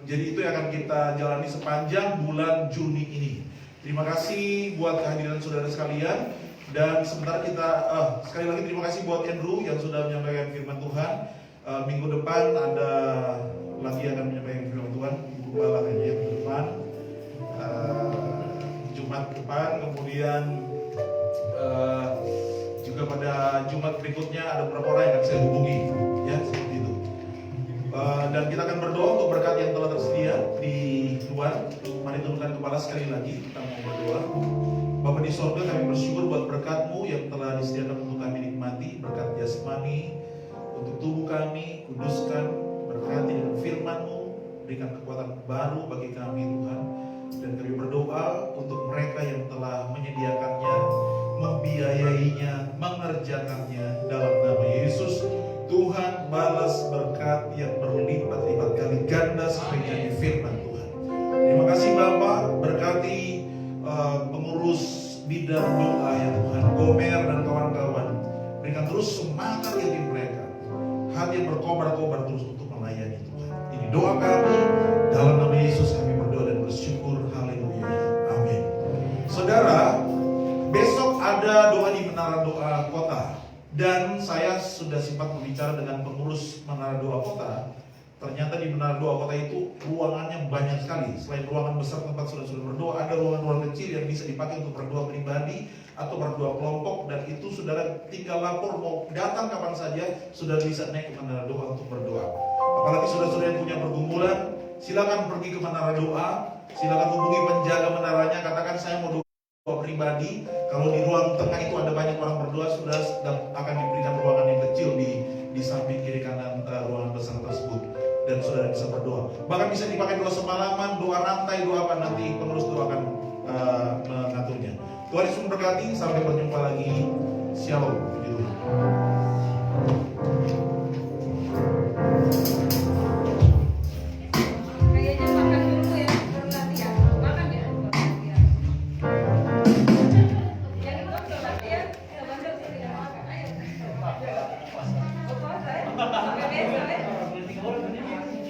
Jadi itu yang akan kita jalani sepanjang bulan Juni ini. Terima kasih buat kehadiran saudara sekalian. Dan sebentar kita sekali lagi terima kasih buat Andrew yang sudah menyampaikan firman Tuhan. Minggu depan ada lagi akan menyampaikan firman Tuhan. Ibu Gembala kayaknya minggu depan, Jumat depan, kemudian juga pada Jumat berikutnya ada beberapa orang yang akan saya hubungi, ya seperti itu. Dan kita akan berdoa untuk berkat yang telah tersedia di luar. Mari tundukkan kepala sekali lagi, kita mau berdoa. Bapa di sorga, kami bersyukur buat berkat-Mu yang telah disediakan untuk kami nikmati. Berkat jasmani untuk tubuh kami, kuduskan, berkati dengan firman-Mu, berikan kekuatan baru bagi kami Tuhan. Dan kami berdoa untuk mereka yang telah menyediakannya, membiayainya, mengerjakannya dalam nama Yesus. Tuhan balas berkat yang berlipat-lipat kali ganda sesuai dengan firman Tuhan. Terima kasih Bapak, berkati pengurus bidang doa ya Tuhan. Gomer dan kawan-kawan, berikan terus semangat di mereka, hati yang berkobar-kobar terus untuk melayani Tuhan. Ini doa kami, dalam nama Yesus kami berdoa dan bersyukur. Haleluya, amin. Saudara, besok ada doa di Menara Doa Kota, dan saya sudah sempat berbicara dengan pengurus Menara Doa Kota. Ternyata di Menara Doa Kota itu ruangannya banyak sekali. Selain ruangan besar tempat saudara-saudara berdoa, ada ruangan-ruangan kecil yang bisa dipakai untuk berdoa pribadi atau berdoa kelompok, dan itu saudara tinggal lapor mau datang kapan saja, saudara bisa naik ke Menara Doa untuk berdoa. Apalagi saudara-saudara yang punya pergumulan, silakan pergi ke Menara Doa, silakan hubungi penjaga menaranya, katakan saya mau doa pribadi. Kalau di ruang tengah itu ada banyak orang berdoa, sudah akan diberikan ruangan yang kecil di samping kiri kanan ruangan besar tersebut, dan saudara bisa berdoa. Bahkan bisa dipakai doa semalaman, doa rantai, doa apa, nanti pengurus doa akan mengaturnya. Tuhan Yesus memberkati, sampai berjumpa lagi. Shalom.